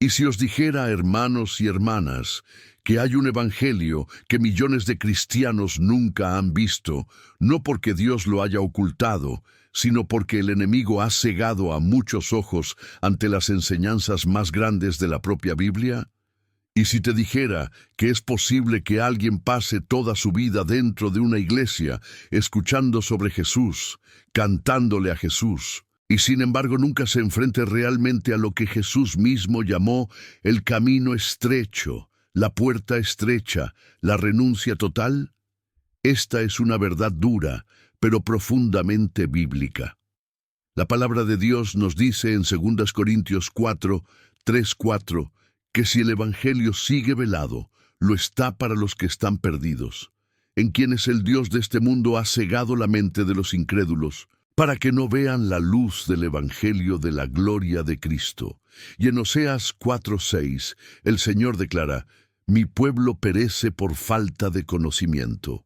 Y si os dijera, hermanos y hermanas, que hay un evangelio que millones de cristianos nunca han visto, no porque Dios lo haya ocultado, sino porque el enemigo ha cegado a muchos ojos ante las enseñanzas más grandes de la propia Biblia. Y si te dijera que es posible que alguien pase toda su vida dentro de una iglesia, escuchando sobre Jesús, cantándole a Jesús, y sin embargo nunca se enfrente realmente a lo que Jesús mismo llamó el camino estrecho, la puerta estrecha, la renuncia total? Esta es una verdad dura, pero profundamente bíblica. La palabra de Dios nos dice en 2 Corintios 4, 3, 4, que si el evangelio sigue velado, lo está para los que están perdidos, en quienes el Dios de este mundo ha cegado la mente de los incrédulos, para que no vean la luz del evangelio de la gloria de Cristo. Y en Oseas 4:6, el Señor declara: mi pueblo perece por falta de conocimiento.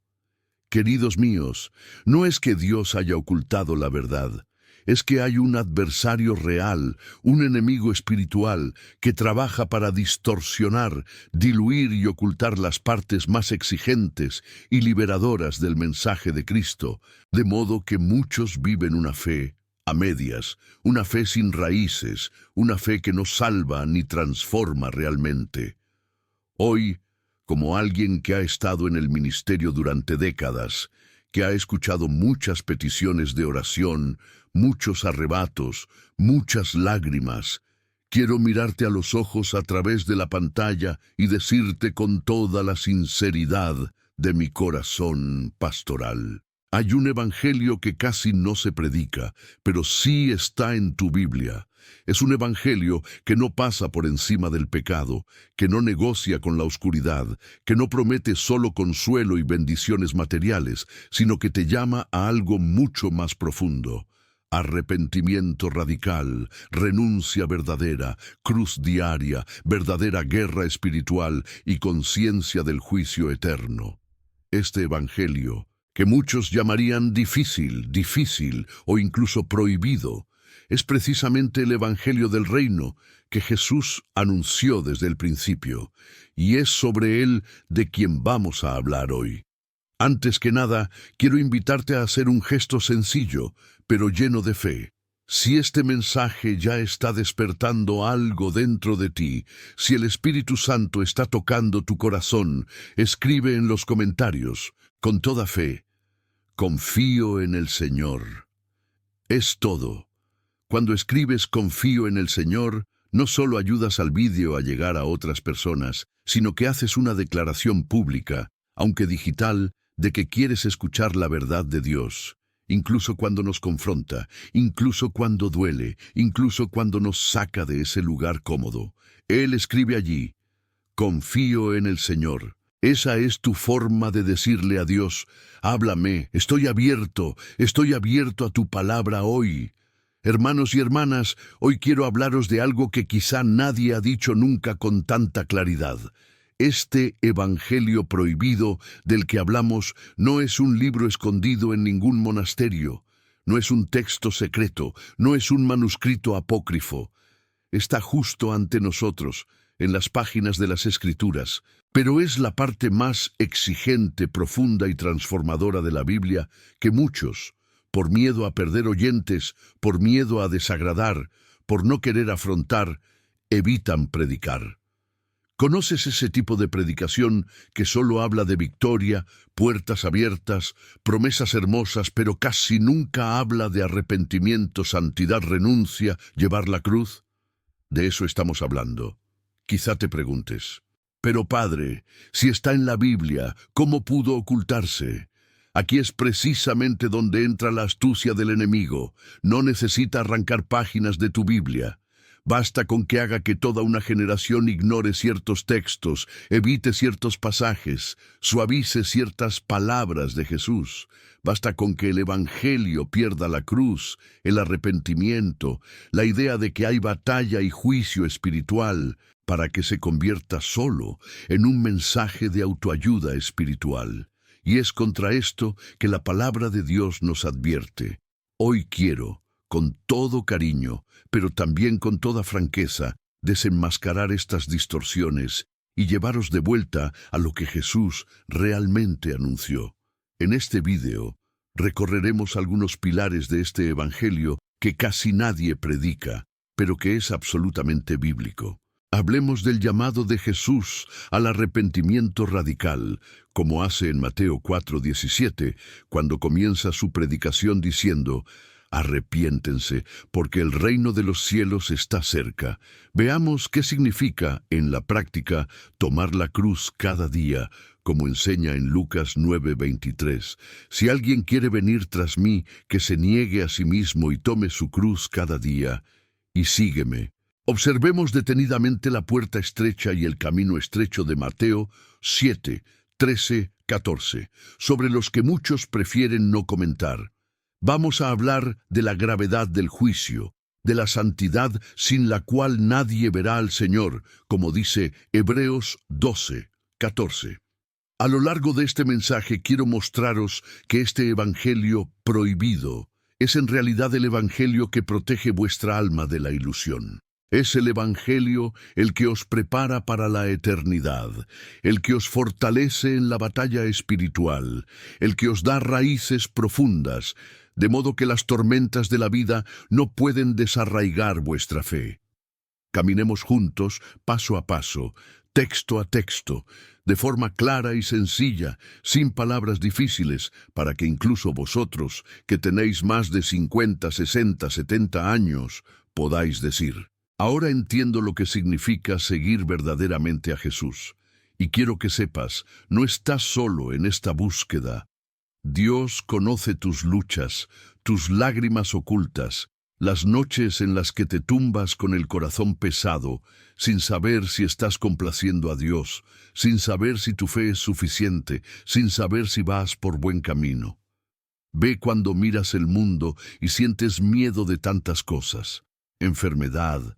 Queridos míos, no es que Dios haya ocultado la verdad, es que hay un adversario real, un enemigo espiritual, que trabaja para distorsionar, diluir y ocultar las partes más exigentes y liberadoras del mensaje de Cristo, de modo que muchos viven una fe a medias, una fe sin raíces, una fe que no salva ni transforma realmente. Hoy, como alguien que ha estado en el ministerio durante décadas, que ha escuchado muchas peticiones de oración, muchos arrebatos, muchas lágrimas, quiero mirarte a los ojos a través de la pantalla y decirte con toda la sinceridad de mi corazón pastoral: hay un evangelio que casi no se predica, pero sí está en tu Biblia. Es un evangelio que no pasa por encima del pecado, que no negocia con la oscuridad, que no promete solo consuelo y bendiciones materiales, sino que te llama a algo mucho más profundo: arrepentimiento radical, renuncia verdadera, cruz diaria, verdadera guerra espiritual y conciencia del juicio eterno. Este evangelio, que muchos llamarían difícil o incluso prohibido, es precisamente el evangelio del reino que Jesús anunció desde el principio, y es sobre él de quien vamos a hablar hoy. Antes que nada, quiero invitarte a hacer un gesto sencillo, pero lleno de fe. Si este mensaje ya está despertando algo dentro de ti, si el Espíritu Santo está tocando tu corazón, escribe en los comentarios, con toda fe: confío en el Señor. Es todo. Cuando escribes confío en el Señor, no solo ayudas al vídeo a llegar a otras personas, sino que haces una declaración pública, aunque digital, de que quieres escuchar la verdad de Dios, incluso cuando nos confronta, incluso cuando duele, incluso cuando nos saca de ese lugar cómodo. Él escribe allí: confío en el Señor. Esa es tu forma de decirle a Dios: háblame, estoy abierto a tu palabra hoy. Hermanos y hermanas, hoy quiero hablaros de algo que quizá nadie ha dicho nunca con tanta claridad. Este evangelio prohibido del que hablamos no es un libro escondido en ningún monasterio, no es un texto secreto, no es un manuscrito apócrifo. Está justo ante nosotros, en las páginas de las Escrituras, pero es la parte más exigente, profunda y transformadora de la Biblia que muchos, por miedo a perder oyentes, por miedo a desagradar, por no querer afrontar, evitan predicar. ¿Conoces ese tipo de predicación que solo habla de victoria, puertas abiertas, promesas hermosas, pero casi nunca habla de arrepentimiento, santidad, renuncia, llevar la cruz? De eso estamos hablando. Quizá te preguntes: pero padre, si está en la Biblia, ¿cómo pudo ocultarse? Aquí es precisamente donde entra la astucia del enemigo. No necesita arrancar páginas de tu Biblia. Basta con que haga que toda una generación ignore ciertos textos, evite ciertos pasajes, suavice ciertas palabras de Jesús. Basta con que el Evangelio pierda la cruz, el arrepentimiento, la idea de que hay batalla y juicio espiritual, para que se convierta solo en un mensaje de autoayuda espiritual. Y es contra esto que la palabra de Dios nos advierte. Hoy quiero, con todo cariño, pero también con toda franqueza, desenmascarar estas distorsiones y llevaros de vuelta a lo que Jesús realmente anunció. En este video recorreremos algunos pilares de este evangelio que casi nadie predica, pero que es absolutamente bíblico. Hablemos del llamado de Jesús al arrepentimiento radical, como hace en Mateo 4:17, cuando comienza su predicación diciendo: arrepiéntense, porque el reino de los cielos está cerca. Veamos qué significa, en la práctica, tomar la cruz cada día, como enseña en Lucas 9:23. Si alguien quiere venir tras mí, que se niegue a sí mismo y tome su cruz cada día, y sígueme. Observemos detenidamente la puerta estrecha y el camino estrecho de Mateo 7:13-14, sobre los que muchos prefieren no comentar. Vamos a hablar de la gravedad del juicio, de la santidad sin la cual nadie verá al Señor, como dice Hebreos 12:14. A lo largo de este mensaje quiero mostraros que este evangelio prohibido es en realidad el evangelio que protege vuestra alma de la ilusión. Es el evangelio el que os prepara para la eternidad, el que os fortalece en la batalla espiritual, el que os da raíces profundas, de modo que las tormentas de la vida no pueden desarraigar vuestra fe. Caminemos juntos, paso a paso, texto a texto, de forma clara y sencilla, sin palabras difíciles, para que incluso vosotros, que tenéis más de 50, 60, 70 años, podáis decir: ahora entiendo lo que significa seguir verdaderamente a Jesús. Y quiero que sepas, no estás solo en esta búsqueda. Dios conoce tus luchas, tus lágrimas ocultas, las noches en las que te tumbas con el corazón pesado, sin saber si estás complaciendo a Dios, sin saber si tu fe es suficiente, sin saber si vas por buen camino. Ve cuando miras el mundo y sientes miedo de tantas cosas: enfermedad,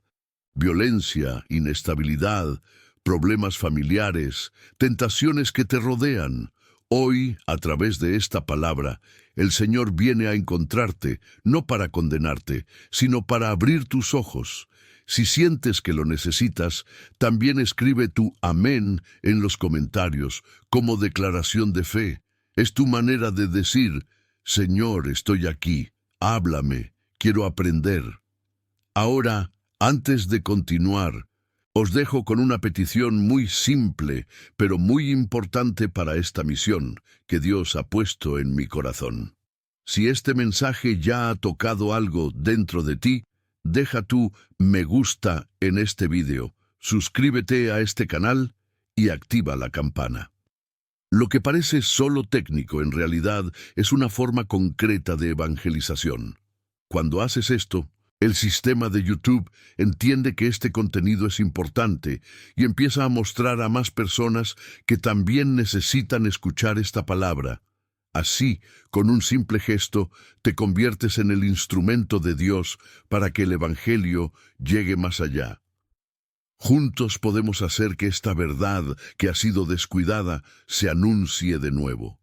violencia, inestabilidad, problemas familiares, tentaciones que te rodean. Hoy, a través de esta palabra, el Señor viene a encontrarte, no para condenarte, sino para abrir tus ojos. Si sientes que lo necesitas, también escribe tu amén en los comentarios como declaración de fe. Es tu manera de decir: Señor, estoy aquí, háblame, quiero aprender. Ahora, antes de continuar, os dejo con una petición muy simple, pero muy importante para esta misión que Dios ha puesto en mi corazón. Si este mensaje ya ha tocado algo dentro de ti, deja tu me gusta en este video, suscríbete a este canal y activa la campana. Lo que parece solo técnico en realidad es una forma concreta de evangelización. Cuando haces esto, el sistema de YouTube entiende que este contenido es importante y empieza a mostrar a más personas que también necesitan escuchar esta palabra. Así, con un simple gesto, te conviertes en el instrumento de Dios para que el Evangelio llegue más allá. Juntos podemos hacer que esta verdad que ha sido descuidada se anuncie de nuevo.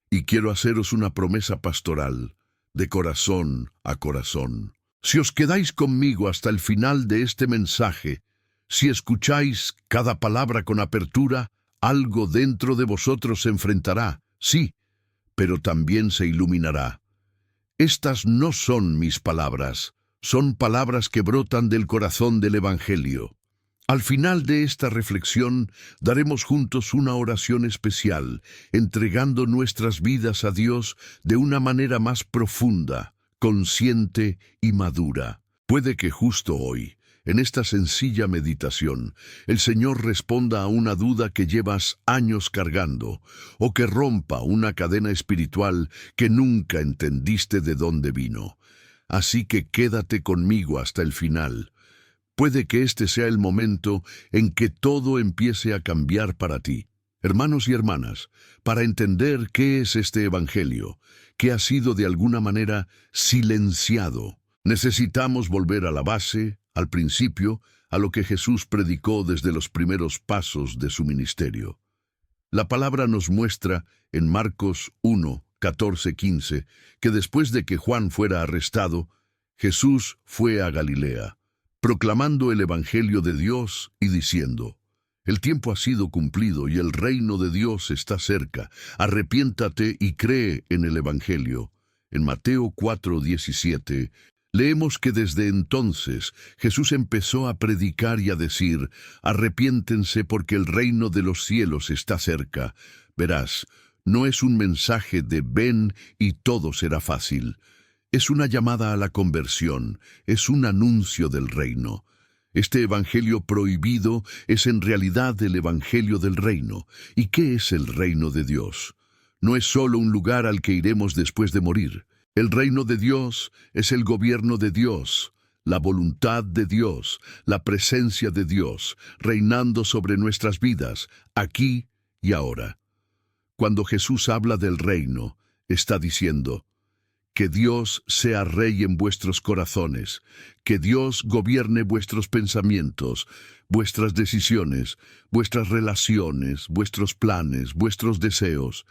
Y quiero haceros una promesa pastoral, de corazón a corazón. Si os quedáis conmigo hasta el final de este mensaje, si escucháis cada palabra con apertura, algo dentro de vosotros se enfrentará, sí, pero también se iluminará. Estas no son mis palabras, son palabras que brotan del corazón del Evangelio. Al final de esta reflexión, daremos juntos una oración especial, entregando nuestras vidas a Dios de una manera más profunda, consciente y madura. Puede que justo hoy, en esta sencilla meditación, el Señor responda a una duda que llevas años cargando, o que rompa una cadena espiritual que nunca entendiste de dónde vino. Así que quédate conmigo hasta el final. Puede que este sea el momento en que todo empiece a cambiar para ti. Hermanos y hermanas, para entender qué es este Evangelio, que ha sido de alguna manera silenciado, necesitamos volver a la base, al principio, a lo que Jesús predicó desde los primeros pasos de su ministerio. La palabra nos muestra en Marcos 1, 14, 15, que después de que Juan fuera arrestado, Jesús fue a Galilea. proclamando el Evangelio de Dios y diciendo: el tiempo ha sido cumplido y el reino de Dios está cerca. Arrepiéntate y cree en el Evangelio. En Mateo 4:17, leemos que desde entonces Jesús empezó a predicar y a decir: arrepiéntense porque el reino de los cielos está cerca. Verás, no es un mensaje de ven y todo será fácil. Es una llamada a la conversión, es un anuncio del reino. Este evangelio prohibido es en realidad el evangelio del reino. ¿Y qué es el reino de Dios? No es solo un lugar al que iremos después de morir. El reino de Dios es el gobierno de Dios, la voluntad de Dios, la presencia de Dios, reinando sobre nuestras vidas, aquí y ahora. Cuando Jesús habla del reino, está diciendo: que Dios sea rey en vuestros corazones, que Dios gobierne vuestros pensamientos, vuestras decisiones, vuestras relaciones, vuestros planes, vuestros deseos.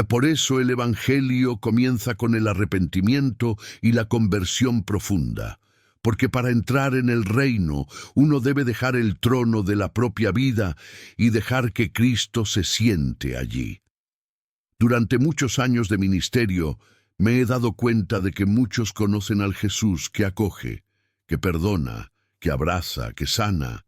Por eso el Evangelio comienza con el arrepentimiento y la conversión profunda. Porque para entrar en el reino, uno debe dejar el trono de la propia vida y dejar que Cristo se siente allí. Durante muchos años de ministerio, me he dado cuenta de que muchos conocen al Jesús que acoge, que perdona, que abraza, que sana.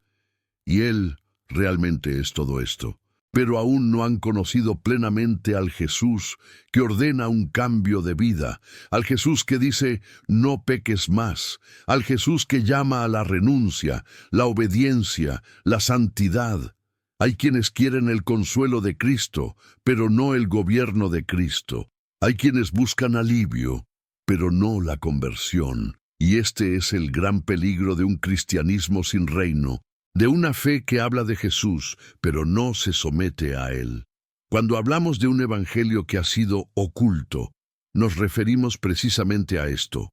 Y Él realmente es todo esto. Pero aún no han conocido plenamente al Jesús que ordena un cambio de vida, al Jesús que dice: no peques más, al Jesús que llama a la renuncia, la obediencia, la santidad. Hay quienes quieren el consuelo de Cristo, pero no el gobierno de Cristo. Hay quienes buscan alivio, pero no la conversión. Y este es el gran peligro de un cristianismo sin reino, de una fe que habla de Jesús, pero no se somete a Él. Cuando hablamos de un evangelio que ha sido oculto, nos referimos precisamente a esto,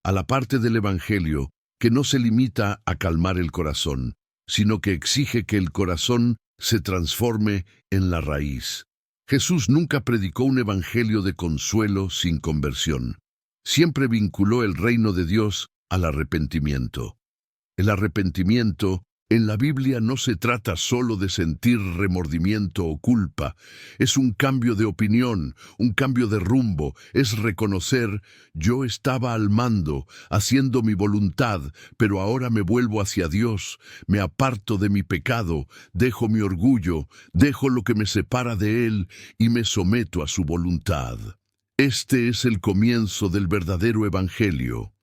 a la parte del evangelio que no se limita a calmar el corazón, sino que exige que el corazón se transforme en la raíz. Jesús nunca predicó un evangelio de consuelo sin conversión. Siempre vinculó el reino de Dios al arrepentimiento. El arrepentimiento en la Biblia no se trata solo de sentir remordimiento o culpa. Es un cambio de opinión, un cambio de rumbo. Es reconocer: yo estaba al mando, haciendo mi voluntad, pero ahora me vuelvo hacia Dios, me aparto de mi pecado, dejo mi orgullo, dejo lo que me separa de Él y me someto a su voluntad. Este es el comienzo del verdadero evangelio.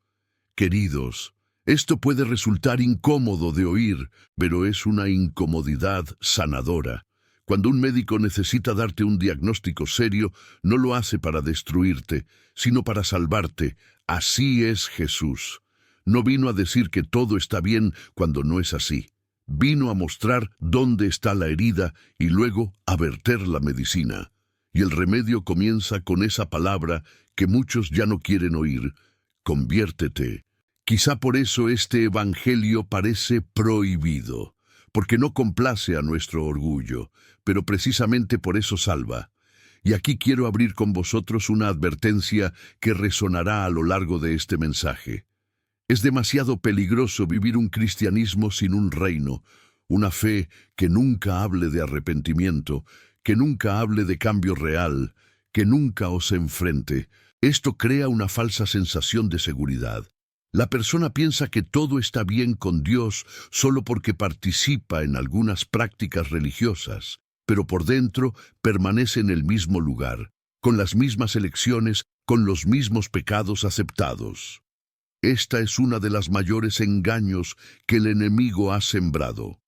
Queridos, esto puede resultar incómodo de oír, pero es una incomodidad sanadora. Cuando un médico necesita darte un diagnóstico serio, no lo hace para destruirte, sino para salvarte. Así es Jesús. No vino a decir que todo está bien cuando no es así. Vino a mostrar dónde está la herida y luego a verter la medicina. Y el remedio comienza con esa palabra que muchos ya no quieren oír: conviértete. Quizá por eso este evangelio parece prohibido, porque no complace a nuestro orgullo, pero precisamente por eso salva. Y aquí quiero abrir con vosotros una advertencia que resonará a lo largo de este mensaje. Es demasiado peligroso vivir un cristianismo sin un reino, una fe que nunca hable de arrepentimiento, que nunca hable de cambio real, que nunca os enfrente. Esto crea una falsa sensación de seguridad. La persona piensa que todo está bien con Dios solo porque participa en algunas prácticas religiosas, pero por dentro permanece en el mismo lugar, con las mismas elecciones, con los mismos pecados aceptados. Esta es una de las mayores engaños que el enemigo ha sembrado.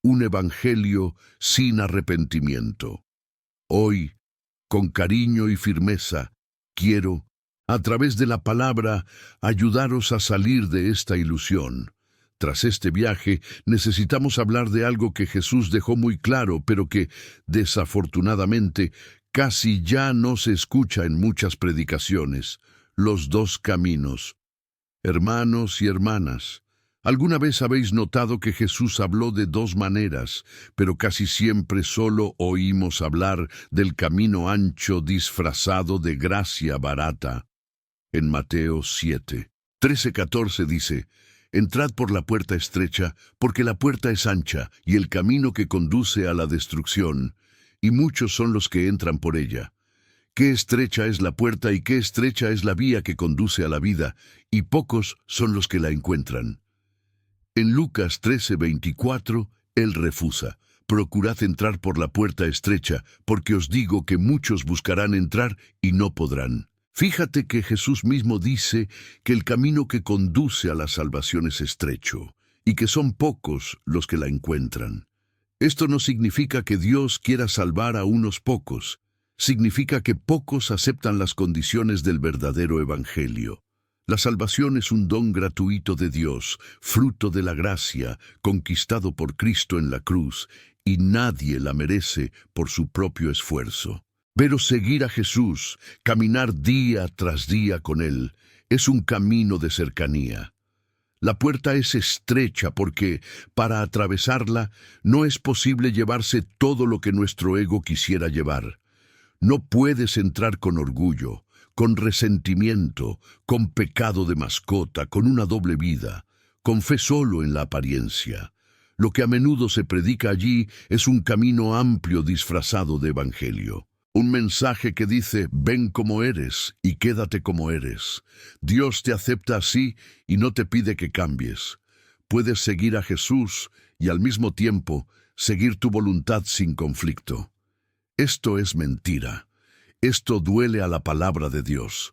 Un evangelio sin arrepentimiento. Hoy, con cariño y firmeza, quiero, a través de la palabra, ayudaros a salir de esta ilusión. Tras este viaje, necesitamos hablar de algo que Jesús dejó muy claro, pero que, desafortunadamente, casi ya no se escucha en muchas predicaciones: los dos caminos. Hermanos y hermanas, ¿alguna vez habéis notado que Jesús habló de dos maneras, pero casi siempre solo oímos hablar del camino ancho disfrazado de gracia barata? En Mateo 7, 13-14 dice: Entrad por la puerta estrecha, porque la puerta es ancha, y el camino que conduce a la destrucción, y muchos son los que entran por ella. Qué estrecha es la puerta y qué estrecha es la vía que conduce a la vida, y pocos son los que la encuentran. En Lucas 13:24, él refusa: procurad entrar por la puerta estrecha, porque os digo que muchos buscarán entrar y no podrán. Fíjate que Jesús mismo dice que el camino que conduce a la salvación es estrecho, y que son pocos los que la encuentran. Esto no significa que Dios quiera salvar a unos pocos, significa que pocos aceptan las condiciones del verdadero evangelio. La salvación es un don gratuito de Dios, fruto de la gracia, conquistado por Cristo en la cruz, y nadie la merece por su propio esfuerzo. Pero seguir a Jesús, caminar día tras día con Él, es un camino de cercanía. La puerta es estrecha porque, para atravesarla, no es posible llevarse todo lo que nuestro ego quisiera llevar. No puedes entrar con orgullo, con resentimiento, con pecado de mascota, con una doble vida, con fe solo en la apariencia. Lo que a menudo se predica allí es un camino amplio disfrazado de evangelio. Un mensaje que dice: ven como eres y quédate como eres. Dios te acepta así y no te pide que cambies. Puedes seguir a Jesús y al mismo tiempo seguir tu voluntad sin conflicto. Esto es mentira. Esto duele a la palabra de Dios.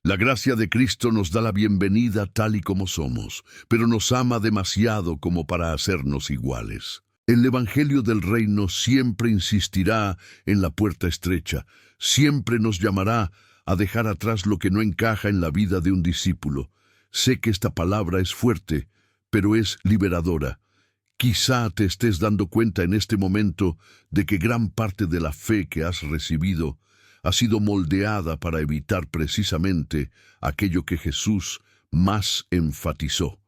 La gracia de Cristo nos da la bienvenida tal y como somos, pero nos ama demasiado como para hacernos iguales. El Evangelio del Reino siempre insistirá en la puerta estrecha, siempre nos llamará a dejar atrás lo que no encaja en la vida de un discípulo. Sé que esta palabra es fuerte, pero es liberadora. Quizá te estés dando cuenta en este momento de que gran parte de la fe que has recibido ha sido moldeada para evitar precisamente aquello que Jesús más enfatizó: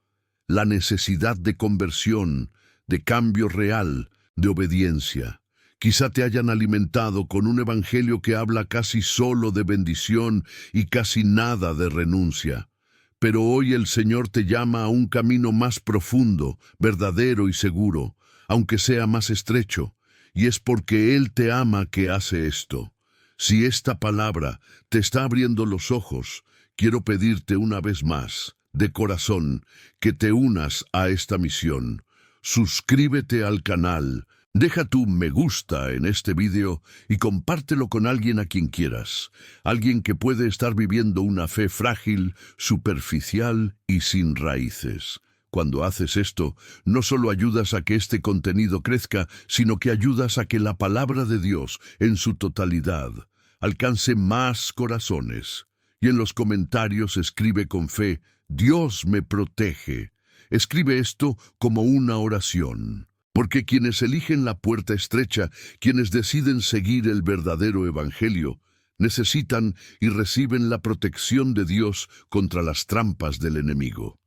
la necesidad de conversión, de cambio real, de obediencia. Quizá te hayan alimentado con un evangelio que habla casi solo de bendición y casi nada de renuncia. Pero hoy el Señor te llama a un camino más profundo, verdadero y seguro, aunque sea más estrecho, y es porque Él te ama que hace esto. Si esta palabra te está abriendo los ojos, quiero pedirte una vez más, de corazón, que te unas a esta misión. Suscríbete al canal, deja tu me gusta en este video y compártelo con alguien a quien quieras, alguien que puede estar viviendo una fe frágil, superficial y sin raíces. Cuando haces esto, no solo ayudas a que este contenido crezca, sino que ayudas a que la palabra de Dios, en su totalidad, alcance más corazones. Y en los comentarios escribe con fe: Dios me protege. Escribe esto como una oración, porque quienes eligen la puerta estrecha, quienes deciden seguir el verdadero evangelio, necesitan y reciben la protección de Dios contra las trampas del enemigo.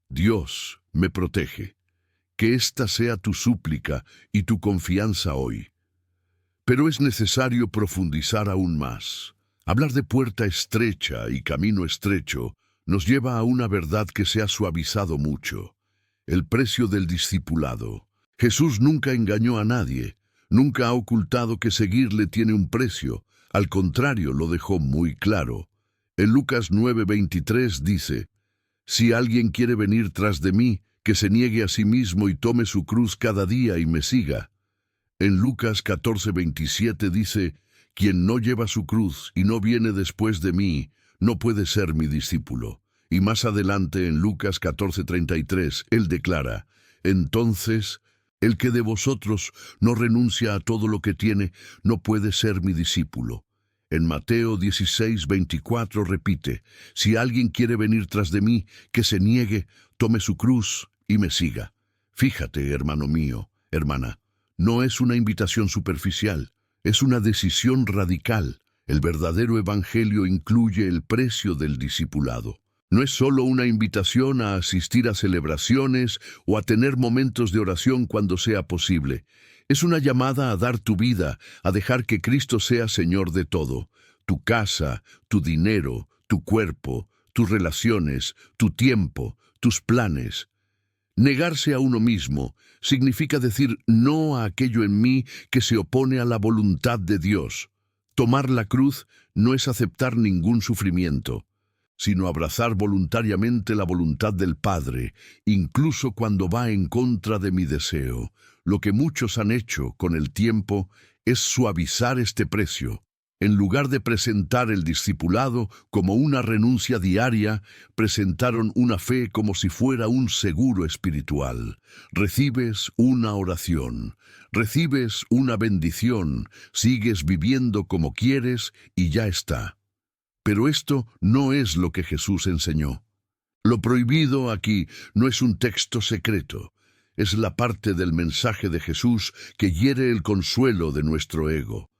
Dios me protege. Que esta sea tu súplica y tu confianza hoy. Pero es necesario profundizar aún más. Hablar de puerta estrecha y camino estrecho nos lleva a una verdad que se ha suavizado mucho: el precio del discipulado. Jesús nunca engañó a nadie, nunca ha ocultado que seguirle tiene un precio, al contrario, lo dejó muy claro. En Lucas 9:23 dice: si alguien quiere venir tras de mí, que se niegue a sí mismo y tome su cruz cada día y me siga. En Lucas 14:27 dice: quien no lleva su cruz y no viene después de mí, no puede ser mi discípulo. Y más adelante en Lucas 14:33, él declara: entonces, el que de vosotros no renuncia a todo lo que tiene, no puede ser mi discípulo. En Mateo 16:24 repite: si alguien quiere venir tras de mí, que se niegue, tome su cruz y me siga. Fíjate, hermano mío, hermana, no es una invitación superficial, es una decisión radical. El verdadero evangelio incluye el precio del discipulado. No es solo una invitación a asistir a celebraciones o a tener momentos de oración cuando sea posible. Es una llamada a dar tu vida, a dejar que Cristo sea Señor de todo: tu casa, tu dinero, tu cuerpo, tus relaciones, tu tiempo, tus planes. Negarse a uno mismo significa decir no a aquello en mí que se opone a la voluntad de Dios. Tomar la cruz no es aceptar ningún sufrimiento, sino abrazar voluntariamente la voluntad del Padre, incluso cuando va en contra de mi deseo. Lo que muchos han hecho con el tiempo es suavizar este precio. En lugar de presentar el discipulado como una renuncia diaria, presentaron una fe como si fuera un seguro espiritual. Recibes una oración, recibes una bendición, sigues viviendo como quieres y ya está. Pero esto no es lo que Jesús enseñó. Lo prohibido aquí no es un texto secreto, es la parte del mensaje de Jesús que hiere el consuelo de nuestro ego.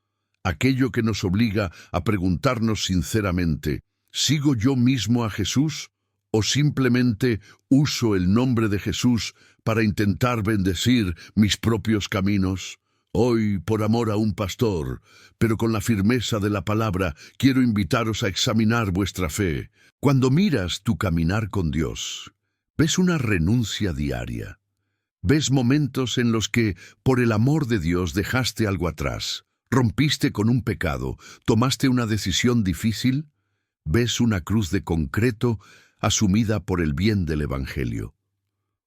Aquello que nos obliga a preguntarnos sinceramente, ¿sigo yo mismo a Jesús o simplemente uso el nombre de Jesús para intentar bendecir mis propios caminos? Hoy, por amor a un pastor, pero con la firmeza de la palabra, quiero invitaros a examinar vuestra fe. Cuando miras tu caminar con Dios, ves una renuncia diaria. Ves momentos en los que, por el amor de Dios, dejaste algo atrás. ¿Rompiste con un pecado? ¿Tomaste una decisión difícil? ¿Ves una cruz de concreto asumida por el bien del Evangelio?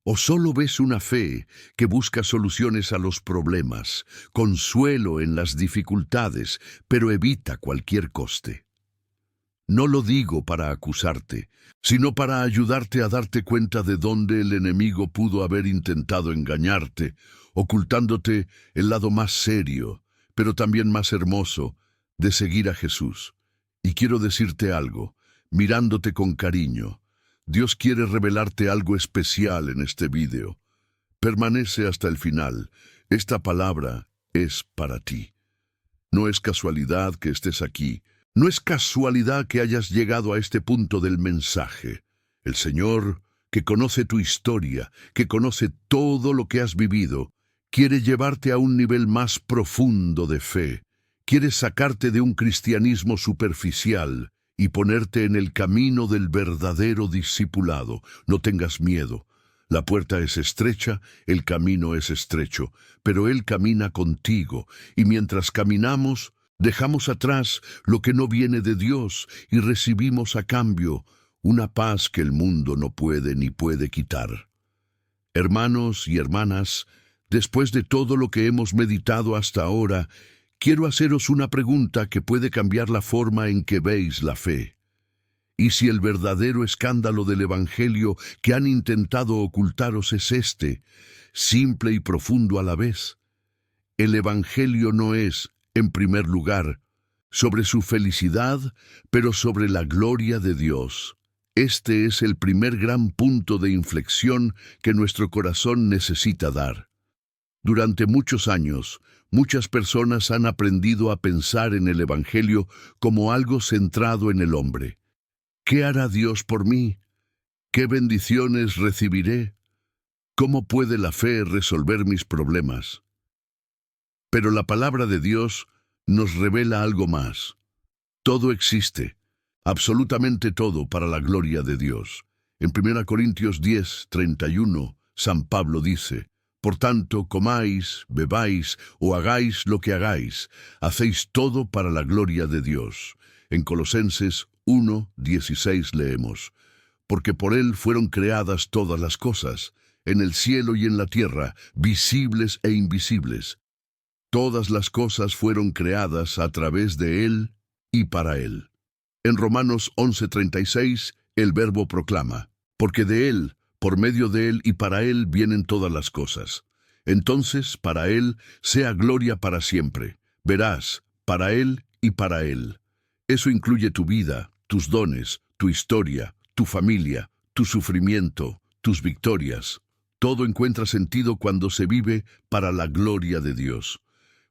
¿O solo ves una fe que busca soluciones a los problemas, consuelo en las dificultades, pero evita cualquier coste? No lo digo para acusarte, sino para ayudarte a darte cuenta de dónde el enemigo pudo haber intentado engañarte, ocultándote el lado más serio, pero también más hermoso, de seguir a Jesús. Y quiero decirte algo, mirándote con cariño. Dios quiere revelarte algo especial en este vídeo. Permanece hasta el final. Esta palabra es para ti. No es casualidad que estés aquí. No es casualidad que hayas llegado a este punto del mensaje. El Señor, que conoce tu historia, que conoce todo lo que has vivido, quiere llevarte a un nivel más profundo de fe. Quiere sacarte de un cristianismo superficial y ponerte en el camino del verdadero discipulado. No tengas miedo. La puerta es estrecha, el camino es estrecho, pero Él camina contigo, y mientras caminamos, dejamos atrás lo que no viene de Dios y recibimos a cambio una paz que el mundo no puede ni puede quitar. Hermanos y hermanas, después de todo lo que hemos meditado hasta ahora, quiero haceros una pregunta que puede cambiar la forma en que veis la fe. ¿Y si el verdadero escándalo del Evangelio que han intentado ocultaros es este, simple y profundo a la vez? El Evangelio no es, en primer lugar, sobre su felicidad, pero sobre la gloria de Dios. Este es el primer gran punto de inflexión que nuestro corazón necesita dar. Durante muchos años, muchas personas han aprendido a pensar en el Evangelio como algo centrado en el hombre. ¿Qué hará Dios por mí? ¿Qué bendiciones recibiré? ¿Cómo puede la fe resolver mis problemas? Pero la palabra de Dios nos revela algo más. Todo existe, absolutamente todo, para la gloria de Dios. En 1 Corintios 10:31, San Pablo dice: Por tanto, comáis, bebáis o hagáis lo que hagáis, hacéis todo para la gloria de Dios. En Colosenses 1:16 leemos: Porque por Él fueron creadas todas las cosas, en el cielo y en la tierra, visibles e invisibles. Todas las cosas fueron creadas a través de Él y para Él. En Romanos 11:36, el Verbo proclama: Porque de Él, por medio de Él y para Él vienen todas las cosas. Entonces, para Él sea gloria para siempre. Verás, para Él y para Él. Eso incluye tu vida, tus dones, tu historia, tu familia, tu sufrimiento, tus victorias. Todo encuentra sentido cuando se vive para la gloria de Dios.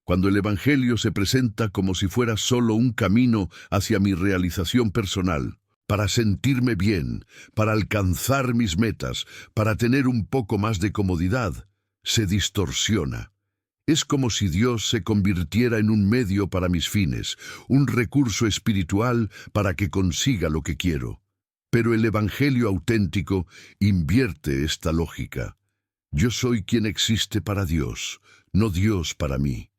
Cuando el Evangelio se presenta como si fuera solo un camino hacia mi realización personal, para sentirme bien, para alcanzar mis metas, para tener un poco más de comodidad, se distorsiona. Es como si Dios se convirtiera en un medio para mis fines, un recurso espiritual para que consiga lo que quiero. Pero el Evangelio auténtico invierte esta lógica. Yo soy quien existe para Dios, no Dios para mí.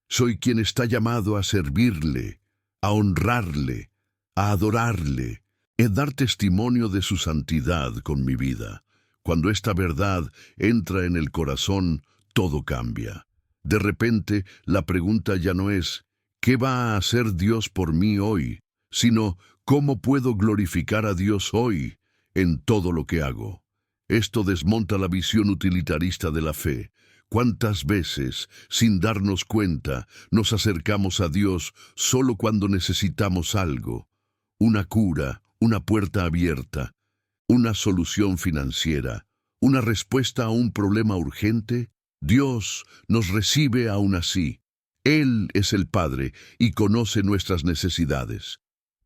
Soy quien está llamado a servirle, a honrarle, a adorarle, a dar testimonio de su santidad con mi vida. Cuando esta verdad entra en el corazón, todo cambia. De repente, la pregunta ya no es ¿qué va a hacer Dios por mí hoy?, sino ¿cómo puedo glorificar a Dios hoy en todo lo que hago? Esto desmonta la visión utilitarista de la fe. ¿Cuántas veces, sin darnos cuenta, nos acercamos a Dios solo cuando necesitamos algo? Una cura, una puerta abierta, una solución financiera, una respuesta a un problema urgente. Dios nos recibe aún así. Él es el Padre y conoce nuestras necesidades.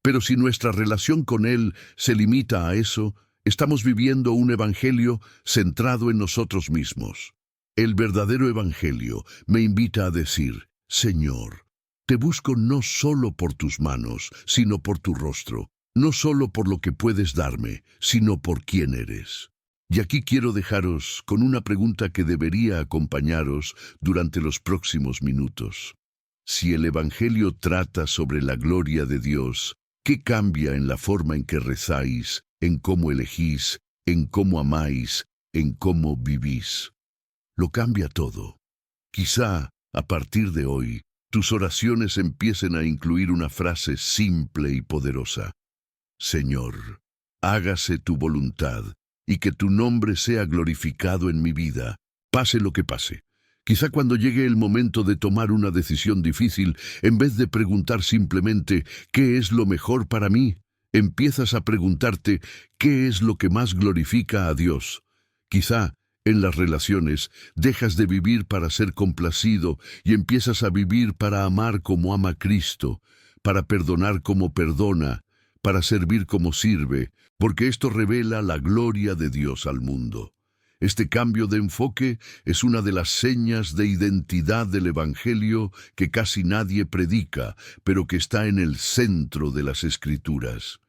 Pero si nuestra relación con Él se limita a eso, estamos viviendo un evangelio centrado en nosotros mismos. El verdadero evangelio me invita a decir, Señor, te busco no solo por tus manos, sino por tu rostro, no solo por lo que puedes darme, sino por quién eres. Y aquí quiero dejaros con una pregunta que debería acompañaros durante los próximos minutos. Si el evangelio trata sobre la gloria de Dios, ¿qué cambia en la forma en que rezáis, en cómo elegís, en cómo amáis, en cómo vivís? Lo cambia todo. Quizá, a partir de hoy, tus oraciones empiecen a incluir una frase simple y poderosa. Señor, hágase tu voluntad, y que tu nombre sea glorificado en mi vida, pase lo que pase. Quizá cuando llegue el momento de tomar una decisión difícil, en vez de preguntar simplemente ¿qué es lo mejor para mí?, empiezas a preguntarte ¿qué es lo que más glorifica a Dios? Quizá, en las relaciones, dejas de vivir para ser complacido y empiezas a vivir para amar como ama Cristo, para perdonar como perdona, para servir como sirve, porque esto revela la gloria de Dios al mundo. Este cambio de enfoque es una de las señas de identidad del Evangelio que casi nadie predica, pero que está en el centro de las Escrituras.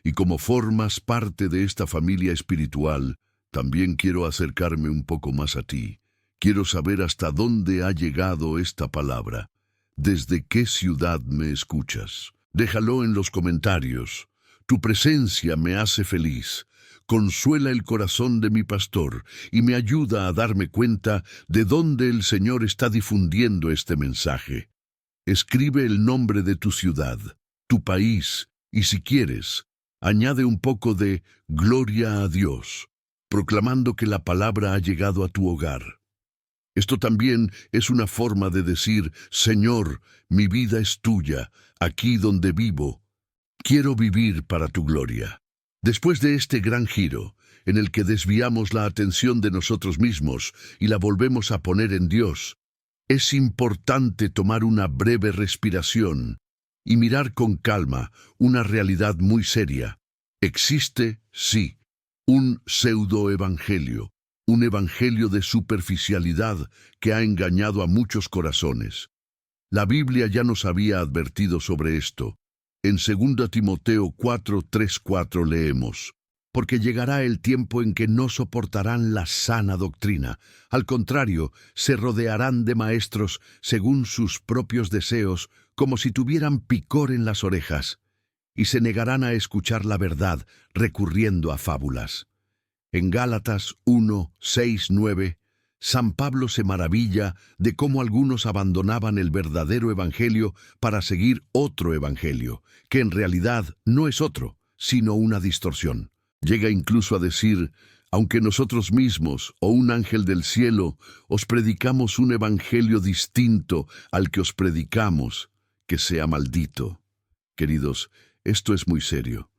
Y como formas parte de esta familia espiritual, también quiero acercarme un poco más a ti. Quiero saber hasta dónde ha llegado esta palabra. ¿Desde qué ciudad me escuchas? Déjalo en los comentarios. Tu presencia me hace feliz. Consuela el corazón de mi pastor y me ayuda a darme cuenta de dónde el Señor está difundiendo este mensaje. Escribe el nombre de tu ciudad, tu país y, si quieres, añade un poco de gloria a Dios, proclamando que la palabra ha llegado a tu hogar. Esto también es una forma de decir, Señor, mi vida es tuya, aquí donde vivo. Quiero vivir para tu gloria. Después de este gran giro, en el que desviamos la atención de nosotros mismos y la volvemos a poner en Dios, es importante tomar una breve respiración y mirar con calma una realidad muy seria. Existe, sí, un pseudoevangelio, un evangelio de superficialidad que ha engañado a muchos corazones. La Biblia ya nos había advertido sobre esto. En 2 Timoteo 4:3-4 leemos, porque llegará el tiempo en que no soportarán la sana doctrina. Al contrario, se rodearán de maestros según sus propios deseos, como si tuvieran picor en las orejas, y se negarán a escuchar la verdad, recurriendo a fábulas. En Gálatas 1:6-9, San Pablo se maravilla de cómo algunos abandonaban el verdadero evangelio para seguir otro evangelio, que en realidad no es otro, sino una distorsión. Llega incluso a decir, aunque nosotros mismos o un ángel del cielo os predicamos un evangelio distinto al que os predicamos, que sea maldito. Queridos, esto es muy serio.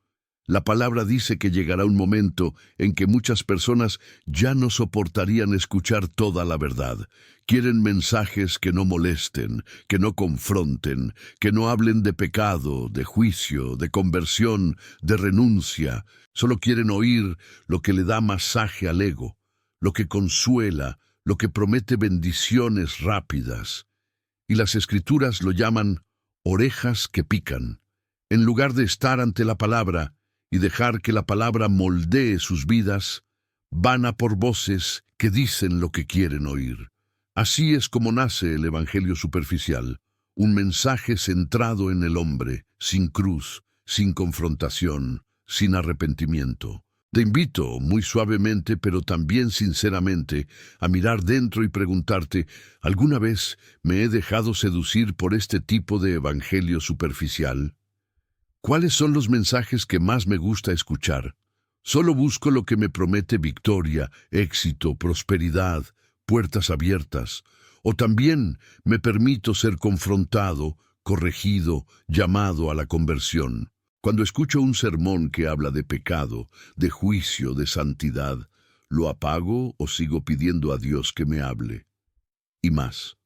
La palabra dice que llegará un momento en que muchas personas ya no soportarían escuchar toda la verdad. Quieren mensajes que no molesten, que no confronten, que no hablen de pecado, de juicio, de conversión, de renuncia. Solo quieren oír lo que le da masaje al ego, lo que consuela, lo que promete bendiciones rápidas. Y las Escrituras lo llaman orejas que pican. En lugar de estar ante la palabra y dejar que la palabra moldee sus vidas, van a por voces que dicen lo que quieren oír. Así es como nace el evangelio superficial, un mensaje centrado en el hombre, sin cruz, sin confrontación, sin arrepentimiento. Te invito, muy suavemente, pero también sinceramente, a mirar dentro y preguntarte, ¿alguna vez me he dejado seducir por este tipo de evangelio superficial? ¿Cuáles son los mensajes que más me gusta escuchar? Solo busco lo que me promete victoria, éxito, prosperidad, puertas abiertas. O también me permito ser confrontado, corregido, llamado a la conversión. Cuando escucho un sermón que habla de pecado, de juicio, de santidad, ¿lo apago o sigo pidiendo a Dios que me hable? Y más.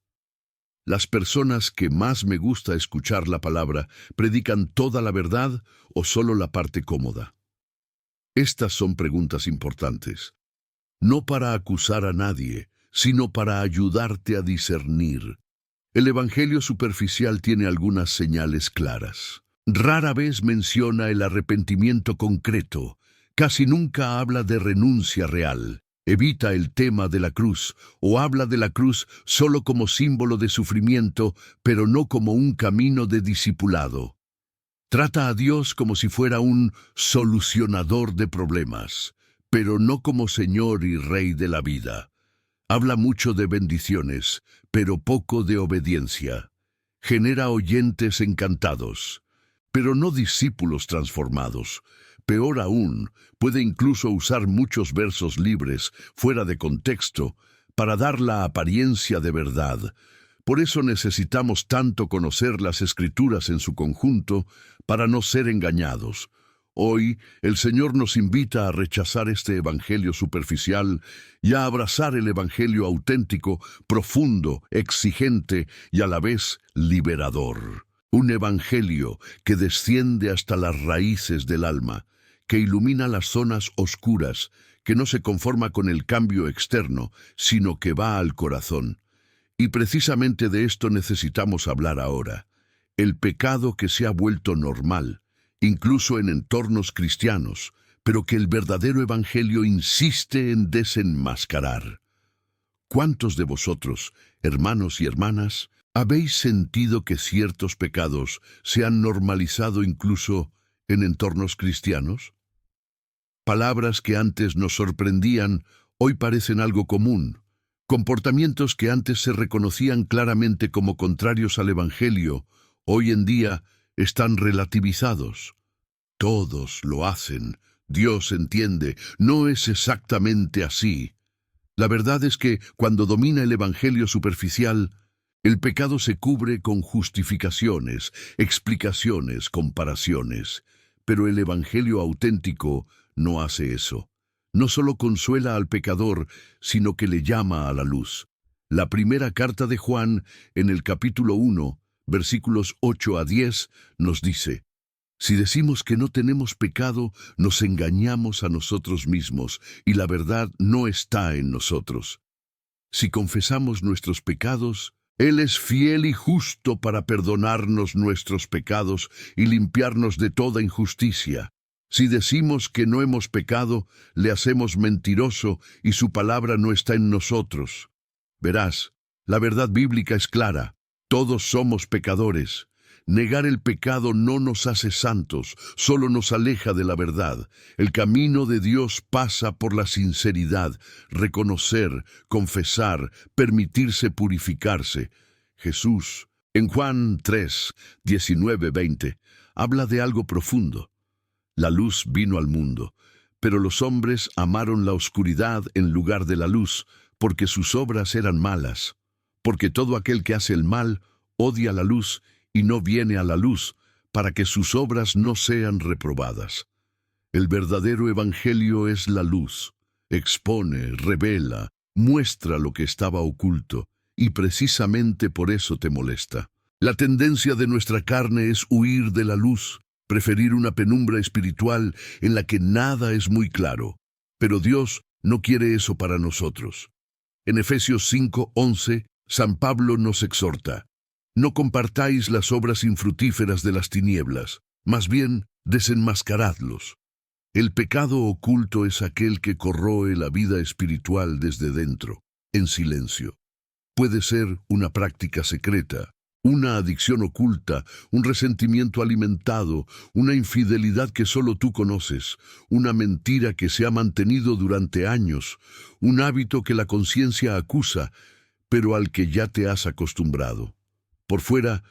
¿Las personas que más me gusta escuchar la palabra predican toda la verdad o solo la parte cómoda? Estas son preguntas importantes, no para acusar a nadie, sino para ayudarte a discernir. El evangelio superficial tiene algunas señales claras. Rara vez menciona el arrepentimiento concreto, casi nunca habla de renuncia real. Evita el tema de la cruz, o habla de la cruz solo como símbolo de sufrimiento, pero no como un camino de discipulado. Trata a Dios como si fuera un solucionador de problemas, pero no como Señor y Rey de la vida. Habla mucho de bendiciones, pero poco de obediencia. Genera oyentes encantados, pero no discípulos transformados. Peor aún, puede incluso usar muchos versos libres, fuera de contexto, para dar la apariencia de verdad. Por eso necesitamos tanto conocer las Escrituras en su conjunto para no ser engañados. Hoy, el Señor nos invita a rechazar este evangelio superficial y a abrazar el evangelio auténtico, profundo, exigente y a la vez liberador. Un evangelio que desciende hasta las raíces del alma, que ilumina las zonas oscuras, que no se conforma con el cambio externo, sino que va al corazón. Y precisamente de esto necesitamos hablar ahora. El pecado que se ha vuelto normal, incluso en entornos cristianos, pero que el verdadero evangelio insiste en desenmascarar. ¿Cuántos de vosotros, hermanos y hermanas, habéis sentido que ciertos pecados se han normalizado incluso en entornos cristianos? Palabras que antes nos sorprendían, hoy parecen algo común. Comportamientos que antes se reconocían claramente como contrarios al evangelio, hoy en día están relativizados. Todos lo hacen. Dios entiende, no es exactamente así. La verdad es que cuando domina el evangelio superficial, el pecado se cubre con justificaciones, explicaciones, comparaciones. Pero el evangelio auténtico no hace eso. No solo consuela al pecador, sino que le llama a la luz. La primera carta de Juan, en el capítulo 1, versículos 8 a 10, nos dice: si decimos que no tenemos pecado, nos engañamos a nosotros mismos, y la verdad no está en nosotros. Si confesamos nuestros pecados, Él es fiel y justo para perdonarnos nuestros pecados y limpiarnos de toda injusticia. Si decimos que no hemos pecado, le hacemos mentiroso y su palabra no está en nosotros. Verás, la verdad bíblica es clara. Todos somos pecadores. Negar el pecado no nos hace santos, solo nos aleja de la verdad. El camino de Dios pasa por la sinceridad, reconocer, confesar, permitirse purificarse. Jesús, en Juan 3, 19-20, habla de algo profundo. La luz vino al mundo, pero los hombres amaron la oscuridad en lugar de la luz, porque sus obras eran malas. Porque todo aquel que hace el mal odia la luz y no viene a la luz, para que sus obras no sean reprobadas. El verdadero evangelio es la luz. Expone, revela, muestra lo que estaba oculto, y precisamente por eso te molesta. La tendencia de nuestra carne es huir de la luz, preferir una penumbra espiritual en la que nada es muy claro. Pero Dios no quiere eso para nosotros. En Efesios 5:11, San Pablo nos exhorta: no compartáis las obras infructíferas de las tinieblas, más bien desenmascaradlos. El pecado oculto es aquel que corroe la vida espiritual desde dentro, en silencio. Puede ser una práctica secreta, una adicción oculta, un resentimiento alimentado, una infidelidad que solo tú conoces, una mentira que se ha mantenido durante años, un hábito que la conciencia acusa, pero al que ya te has acostumbrado. Por fuera,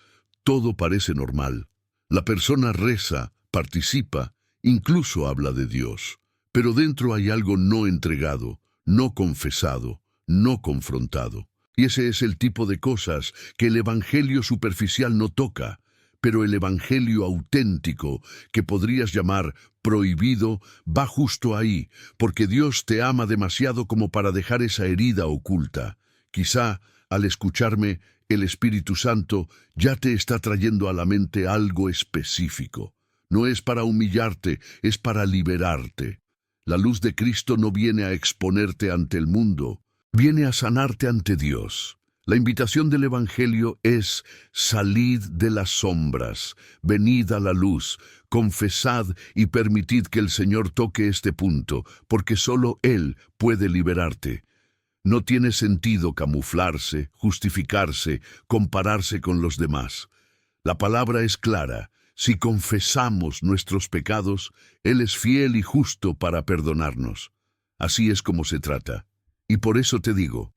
todo parece normal. La persona reza, participa, incluso habla de Dios. Pero dentro hay algo no entregado, no confesado, no confrontado. Y ese es el tipo de cosas que el evangelio superficial no toca, pero el evangelio auténtico, que podrías llamar prohibido, va justo ahí, porque Dios te ama demasiado como para dejar esa herida oculta. Quizá, al escucharme, el Espíritu Santo ya te está trayendo a la mente algo específico. No es para humillarte, es para liberarte. La luz de Cristo no viene a exponerte ante el mundo, viene a sanarte ante Dios. La invitación del Evangelio es: salid de las sombras, venid a la luz, confesad y permitid que el Señor toque este punto, porque solo Él puede liberarte. No tiene sentido camuflarse, justificarse, compararse con los demás. La palabra es clara: si confesamos nuestros pecados, Él es fiel y justo para perdonarnos. Así es como se trata. Y por eso te digo,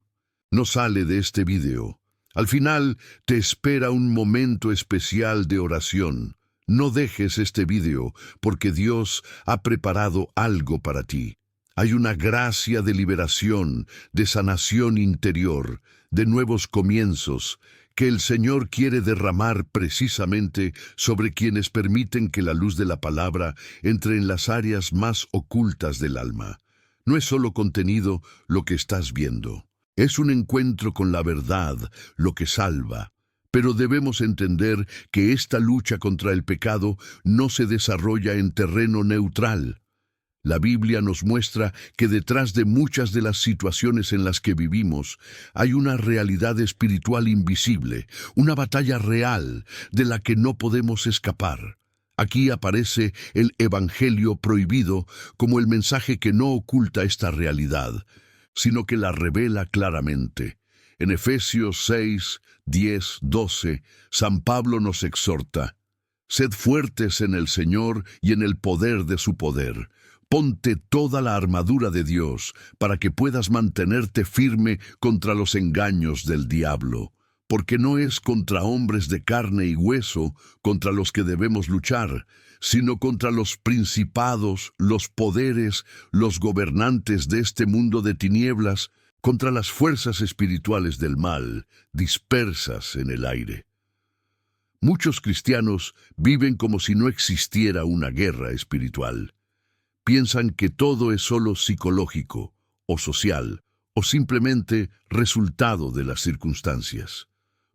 no sale de este video. Al final te espera un momento especial de oración. No dejes este video, porque Dios ha preparado algo para ti. Hay una gracia de liberación, de sanación interior, de nuevos comienzos, que el Señor quiere derramar precisamente sobre quienes permiten que la luz de la palabra entre en las áreas más ocultas del alma. No es solo contenido lo que estás viendo. Es un encuentro con la verdad lo que salva. Pero debemos entender que esta lucha contra el pecado no se desarrolla en terreno neutral. La Biblia nos muestra que detrás de muchas de las situaciones en las que vivimos hay una realidad espiritual invisible, una batalla real de la que no podemos escapar. Aquí aparece el Evangelio prohibido como el mensaje que no oculta esta realidad, sino que la revela claramente. En Efesios 6, 10, 12, San Pablo nos exhorta: sed fuertes en el Señor y en el poder de su poder. Ponte toda la armadura de Dios para que puedas mantenerte firme contra los engaños del diablo, porque no es contra hombres de carne y hueso contra los que debemos luchar, sino contra los principados, los poderes, los gobernantes de este mundo de tinieblas, contra las fuerzas espirituales del mal, dispersas en el aire. Muchos cristianos viven como si no existiera una guerra espiritual. Piensan que todo es solo psicológico, o social, o simplemente resultado de las circunstancias.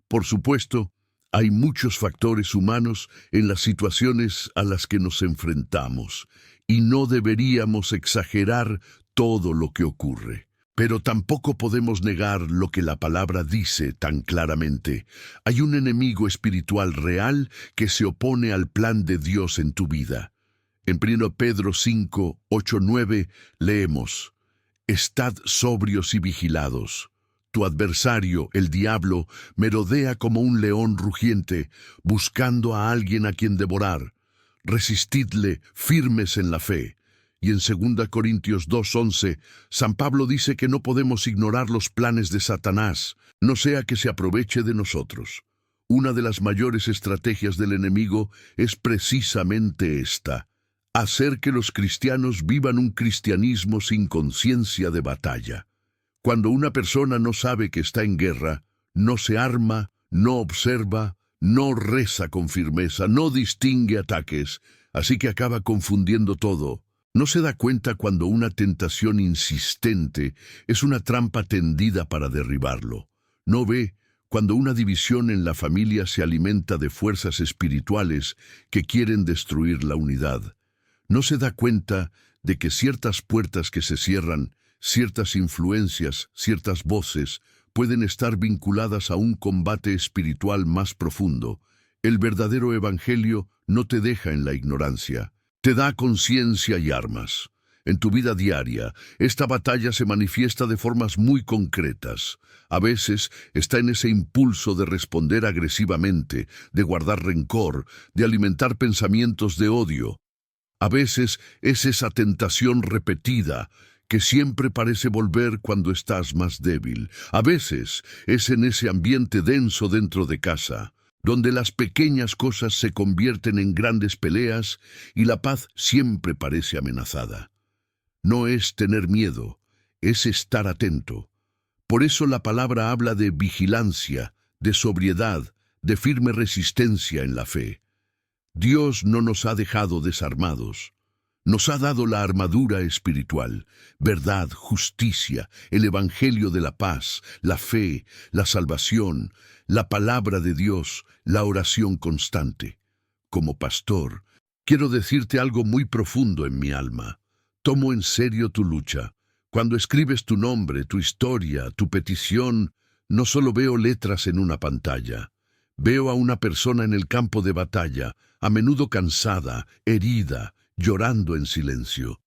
Por supuesto, hay muchos factores humanos en las situaciones a las que nos enfrentamos, y no deberíamos exagerar todo lo que ocurre. Pero tampoco podemos negar lo que la palabra dice tan claramente. Hay un enemigo espiritual real que se opone al plan de Dios en tu vida. En 1 Pedro 5, 8, 9 leemos: estad sobrios y vigilados. Tu adversario, el diablo, merodea como un león rugiente, buscando a alguien a quien devorar. Resistidle firmes en la fe. Y en 2 Corintios 2:11, San Pablo dice que no podemos ignorar los planes de Satanás, no sea que se aproveche de nosotros. Una de las mayores estrategias del enemigo es precisamente esta: hacer que los cristianos vivan un cristianismo sin conciencia de batalla. Cuando una persona no sabe que está en guerra, no se arma, no observa, no reza con firmeza, no distingue ataques, así que acaba confundiendo todo. No se da cuenta cuando una tentación insistente es una trampa tendida para derribarlo. No ve cuando una división en la familia se alimenta de fuerzas espirituales que quieren destruir la unidad. No se da cuenta de que ciertas puertas que se cierran, ciertas influencias, ciertas voces, pueden estar vinculadas a un combate espiritual más profundo. El verdadero evangelio no te deja en la ignorancia, Te da conciencia y armas. En tu vida diaria, esta batalla se manifiesta de formas muy concretas. A veces está en ese impulso de responder agresivamente, de guardar rencor, de alimentar pensamientos de odio. A veces es esa tentación repetida que siempre parece volver cuando estás más débil. A veces es en ese ambiente denso dentro de casa, donde las pequeñas cosas se convierten en grandes peleas y la paz siempre parece amenazada. No es tener miedo, es estar atento. Por eso la palabra habla de vigilancia, de sobriedad, de firme resistencia en la fe. Dios no nos ha dejado desarmados. Nos ha dado la armadura espiritual, verdad, justicia, el evangelio de la paz, la fe, la salvación, la palabra de Dios, la oración constante. Como pastor, quiero decirte algo muy profundo en mi alma. Tomo en serio tu lucha. Cuando escribes tu nombre, tu historia, tu petición, no solo veo letras en una pantalla. Veo a una persona en el campo de batalla, a menudo cansada, herida, llorando en silencio.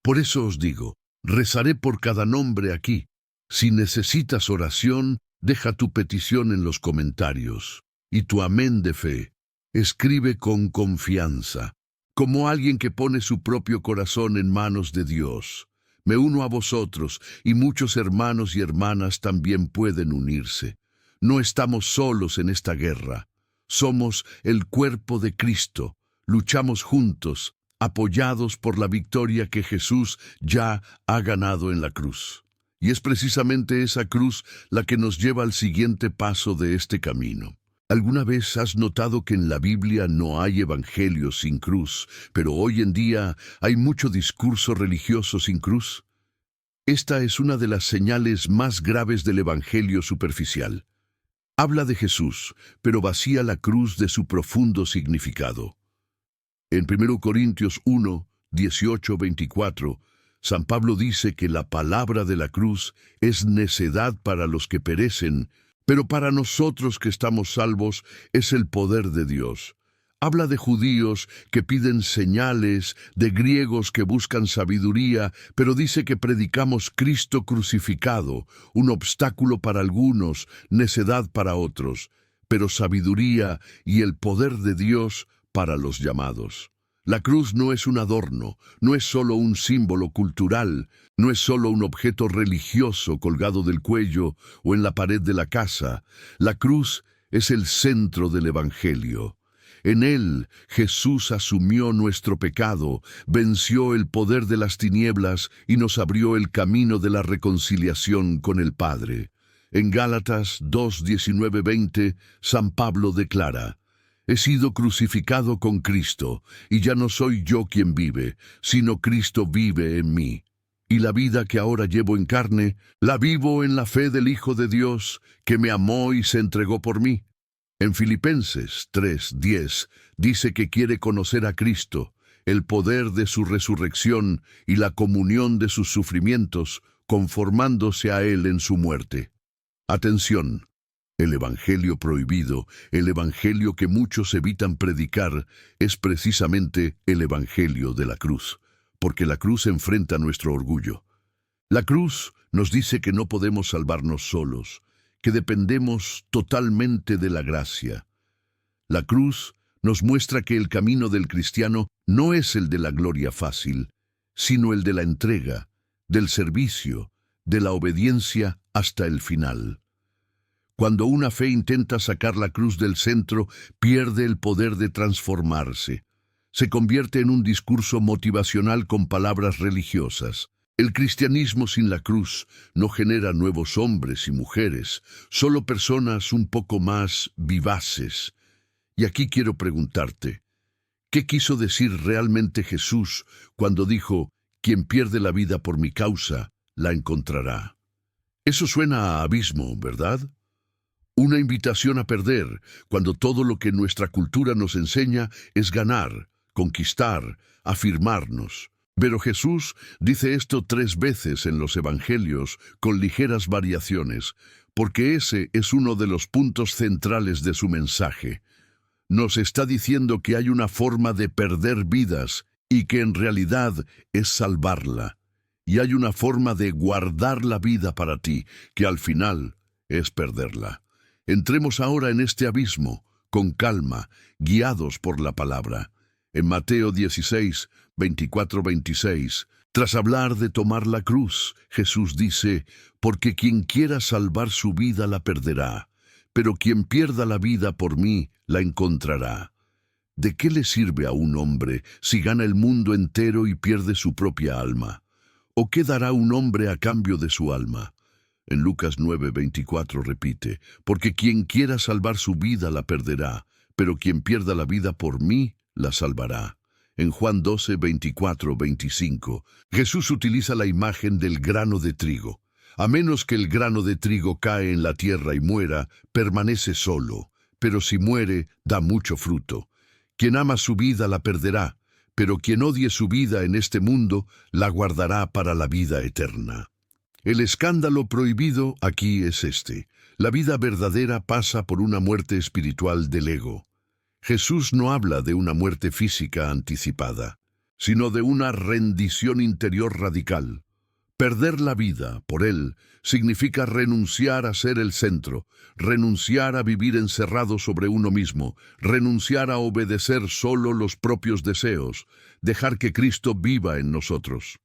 Por eso os digo, rezaré por cada nombre aquí. Si necesitas oración, deja tu petición en los comentarios. Y tu amén de fe, escribe con confianza, como alguien que pone su propio corazón en manos de Dios. Me uno a vosotros, y muchos hermanos y hermanas también pueden unirse. No estamos solos en esta guerra. Somos el cuerpo de Cristo. Luchamos juntos, apoyados por la victoria que Jesús ya ha ganado en la cruz. Y es precisamente esa cruz la que nos lleva al siguiente paso de este camino. ¿Alguna vez has notado que en la Biblia no hay evangelio sin cruz, pero hoy en día hay mucho discurso religioso sin cruz? Esta es una de las señales más graves del evangelio superficial. Habla de Jesús, pero vacía la cruz de su profundo significado. En 1 Corintios 1, 18-24, San Pablo dice que la palabra de la cruz es necedad para los que perecen, pero para nosotros que estamos salvos es el poder de Dios. Habla de judíos que piden señales, de griegos que buscan sabiduría, pero dice que predicamos Cristo crucificado, un obstáculo para algunos, necedad para otros, pero sabiduría y el poder de Dios para los llamados. La cruz no es un adorno, no es solo un símbolo cultural, no es solo un objeto religioso colgado del cuello o en la pared de la casa. La cruz es el centro del Evangelio. En él, Jesús asumió nuestro pecado, venció el poder de las tinieblas y nos abrió el camino de la reconciliación con el Padre. En Gálatas 2, 19-20, San Pablo declara: He sido crucificado con Cristo, y ya no soy yo quien vive, sino Cristo vive en mí. Y la vida que ahora llevo en carne, la vivo en la fe del Hijo de Dios, que me amó y se entregó por mí. En Filipenses 3:10 dice que quiere conocer a Cristo, el poder de su resurrección y la comunión de sus sufrimientos, conformándose a Él en su muerte. Atención. El evangelio prohibido, el evangelio que muchos evitan predicar, es precisamente el evangelio de la cruz, porque la cruz enfrenta nuestro orgullo. La cruz nos dice que no podemos salvarnos solos, que dependemos totalmente de la gracia. La cruz nos muestra que el camino del cristiano no es el de la gloria fácil, sino el de la entrega, del servicio, de la obediencia hasta el final. Cuando una fe intenta sacar la cruz del centro, pierde el poder de transformarse. Se convierte en un discurso motivacional con palabras religiosas. El cristianismo sin la cruz no genera nuevos hombres y mujeres, solo personas un poco más vivaces. Y aquí quiero preguntarte, ¿qué quiso decir realmente Jesús cuando dijo: quien pierde la vida por mi causa, la encontrará? Eso suena a abismo, ¿verdad? Una invitación a perder, cuando todo lo que nuestra cultura nos enseña es ganar, conquistar, afirmarnos. Pero Jesús dice esto 3 veces en los Evangelios, con ligeras variaciones, porque ese es uno de los puntos centrales de su mensaje. Nos está diciendo que hay una forma de perder vidas y que en realidad es salvarla. Y hay una forma de guardar la vida para ti, que al final es perderla. Entremos ahora en este abismo, con calma, guiados por la palabra. En Mateo 16, 24-26, tras hablar de tomar la cruz, Jesús dice, porque quien quiera salvar su vida la perderá, pero quien pierda la vida por mí la encontrará. ¿De qué le sirve a un hombre si gana el mundo entero y pierde su propia alma? ¿O qué dará un hombre a cambio de su alma? En Lucas 9:24 repite, porque quien quiera salvar su vida la perderá, pero quien pierda la vida por mí la salvará. En Juan 12:24-25, Jesús utiliza la imagen del grano de trigo. A menos que el grano de trigo cae en la tierra y muera, permanece solo, pero si muere, da mucho fruto. Quien ama su vida la perderá, pero quien odie su vida en este mundo, la guardará para la vida eterna. El escándalo prohibido aquí es este. La vida verdadera pasa por una muerte espiritual del ego. Jesús no habla de una muerte física anticipada, sino de una rendición interior radical. Perder la vida, por él, significa renunciar a ser el centro, renunciar a vivir encerrado sobre uno mismo, renunciar a obedecer solo los propios deseos, dejar que Cristo viva en nosotros.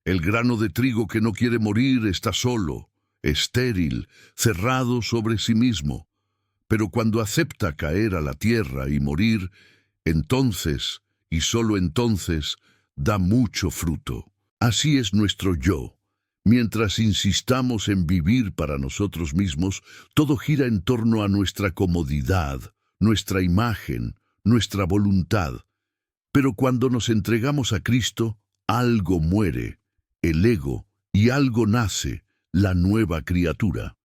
El grano de trigo que no quiere morir está solo, estéril, cerrado sobre sí mismo. Pero cuando acepta caer a la tierra y morir, entonces, y solo entonces, da mucho fruto. Así es nuestro yo. Mientras insistamos en vivir para nosotros mismos, todo gira en torno a nuestra comodidad, nuestra imagen, nuestra voluntad. Pero cuando nos entregamos a Cristo, algo muere, el ego, y algo nace, la nueva criatura.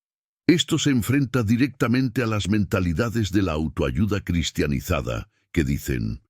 Esto se enfrenta directamente a las mentalidades de la autoayuda cristianizada, que dicen,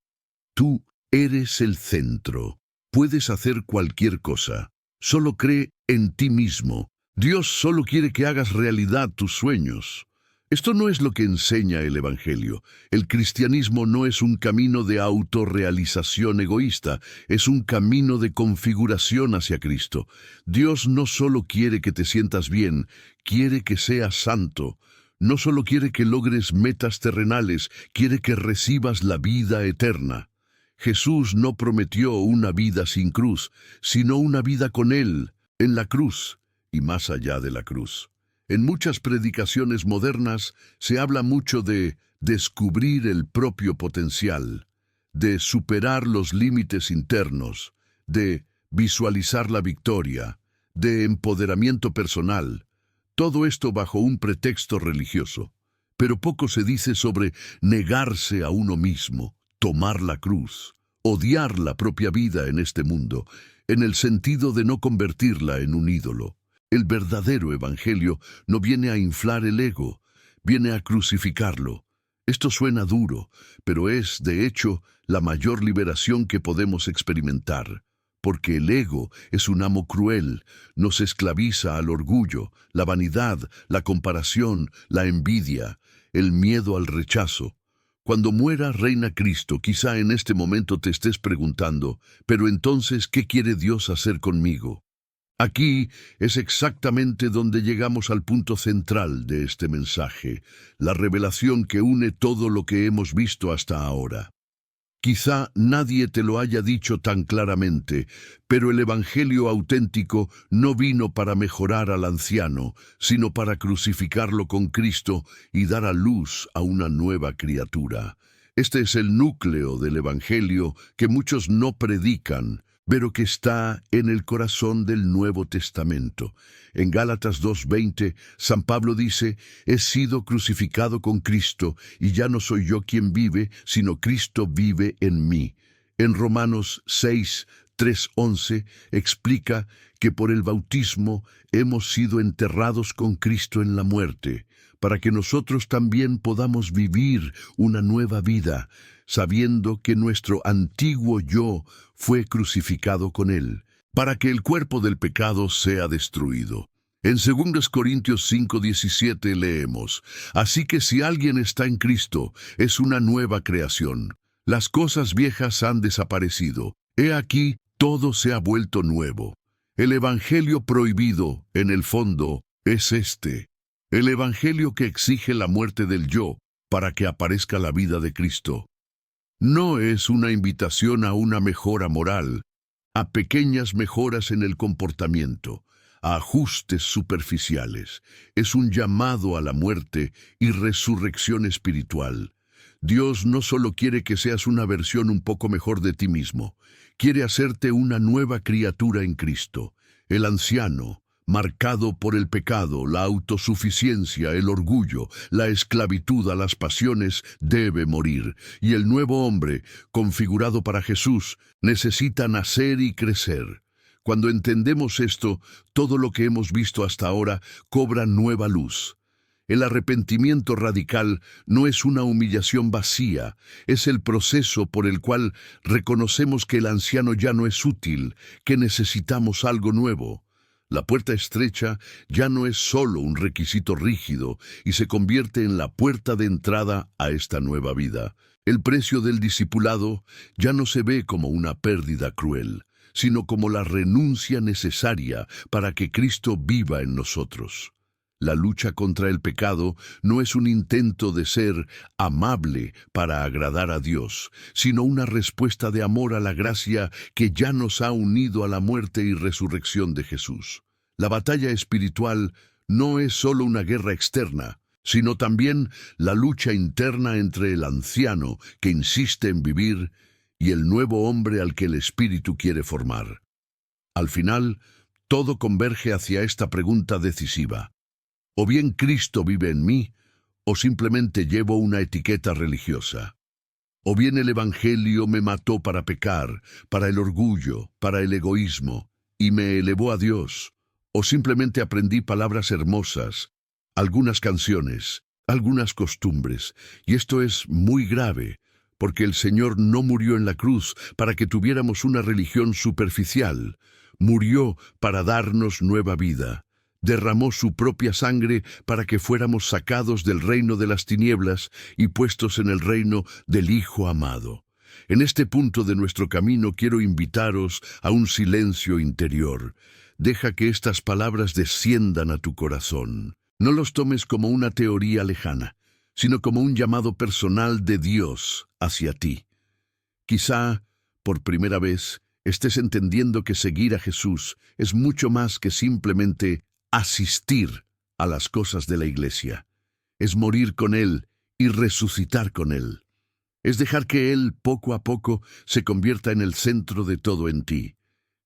tú eres el centro, puedes hacer cualquier cosa, solo cree en ti mismo, Dios solo quiere que hagas realidad tus sueños. Esto no es lo que enseña el Evangelio. El cristianismo no es un camino de autorrealización egoísta, es un camino de configuración hacia Cristo. Dios no solo quiere que te sientas bien, quiere que seas santo. No solo quiere que logres metas terrenales, quiere que recibas la vida eterna. Jesús no prometió una vida sin cruz, sino una vida con Él, en la cruz y más allá de la cruz. En muchas predicaciones modernas se habla mucho de descubrir el propio potencial, de superar los límites internos, de visualizar la victoria, de empoderamiento personal, todo esto bajo un pretexto religioso. Pero poco se dice sobre negarse a uno mismo, tomar la cruz, odiar la propia vida en este mundo, en el sentido de no convertirla en un ídolo. El verdadero evangelio no viene a inflar el ego, viene a crucificarlo. Esto suena duro, pero es, de hecho, la mayor liberación que podemos experimentar, porque el ego es un amo cruel, nos esclaviza al orgullo, la vanidad, la comparación, la envidia, el miedo al rechazo. Cuando muera reina Cristo, quizá en este momento te estés preguntando, pero entonces, ¿qué quiere Dios hacer conmigo? Aquí es exactamente donde llegamos al punto central de este mensaje, la revelación que une todo lo que hemos visto hasta ahora. Quizá nadie te lo haya dicho tan claramente, pero el Evangelio auténtico no vino para mejorar al anciano, sino para crucificarlo con Cristo y dar a luz a una nueva criatura. Este es el núcleo del Evangelio que muchos no predican, pero que está en el corazón del Nuevo Testamento. En Gálatas 2:20, San Pablo dice, «He sido crucificado con Cristo, y ya no soy yo quien vive, sino Cristo vive en mí». En Romanos 6:3-11 explica que por el bautismo hemos sido enterrados con Cristo en la muerte, para que nosotros también podamos vivir una nueva vida, sabiendo que nuestro antiguo yo fue crucificado con Él, para que el cuerpo del pecado sea destruido. En 2 Corintios 5:17 leemos, «Así que si alguien está en Cristo, es una nueva creación. Las cosas viejas han desaparecido. He aquí, todo se ha vuelto nuevo. El evangelio prohibido, en el fondo, es este. El evangelio que exige la muerte del yo para que aparezca la vida de Cristo. No es una invitación a una mejora moral, a pequeñas mejoras en el comportamiento, a ajustes superficiales. Es un llamado a la muerte y resurrección espiritual. Dios no solo quiere que seas una versión un poco mejor de ti mismo, quiere hacerte una nueva criatura en Cristo. El anciano, marcado por el pecado, la autosuficiencia, el orgullo, la esclavitud a las pasiones, debe morir. Y el nuevo hombre, configurado para Jesús, necesita nacer y crecer. Cuando entendemos esto, todo lo que hemos visto hasta ahora cobra nueva luz. El arrepentimiento radical no es una humillación vacía, es el proceso por el cual reconocemos que el anciano ya no es útil, que necesitamos algo nuevo. La puerta estrecha ya no es solo un requisito rígido y se convierte en la puerta de entrada a esta nueva vida. El precio del discipulado ya no se ve como una pérdida cruel, sino como la renuncia necesaria para que Cristo viva en nosotros. La lucha contra el pecado no es un intento de ser amable para agradar a Dios, sino una respuesta de amor a la gracia que ya nos ha unido a la muerte y resurrección de Jesús. La batalla espiritual no es solo una guerra externa, sino también la lucha interna entre el anciano que insiste en vivir y el nuevo hombre al que el Espíritu quiere formar. Al final, todo converge hacia esta pregunta decisiva. O bien Cristo vive en mí, o simplemente llevo una etiqueta religiosa. O bien el Evangelio me mató para pecar, para el orgullo, para el egoísmo, y me elevó a Dios. O simplemente aprendí palabras hermosas, algunas canciones, algunas costumbres. Y esto es muy grave, porque el Señor no murió en la cruz para que tuviéramos una religión superficial. Murió para darnos nueva vida. Derramó su propia sangre para que fuéramos sacados del reino de las tinieblas y puestos en el reino del Hijo amado. En este punto de nuestro camino quiero invitaros a un silencio interior. Deja que estas palabras desciendan a tu corazón. No los tomes como una teoría lejana, sino como un llamado personal de Dios hacia ti. Quizá, por primera vez, estés entendiendo que seguir a Jesús es mucho más que simplemente asistir a las cosas de la iglesia. Es morir con Él y resucitar con Él. Es dejar que Él, poco a poco, se convierta en el centro de todo en ti.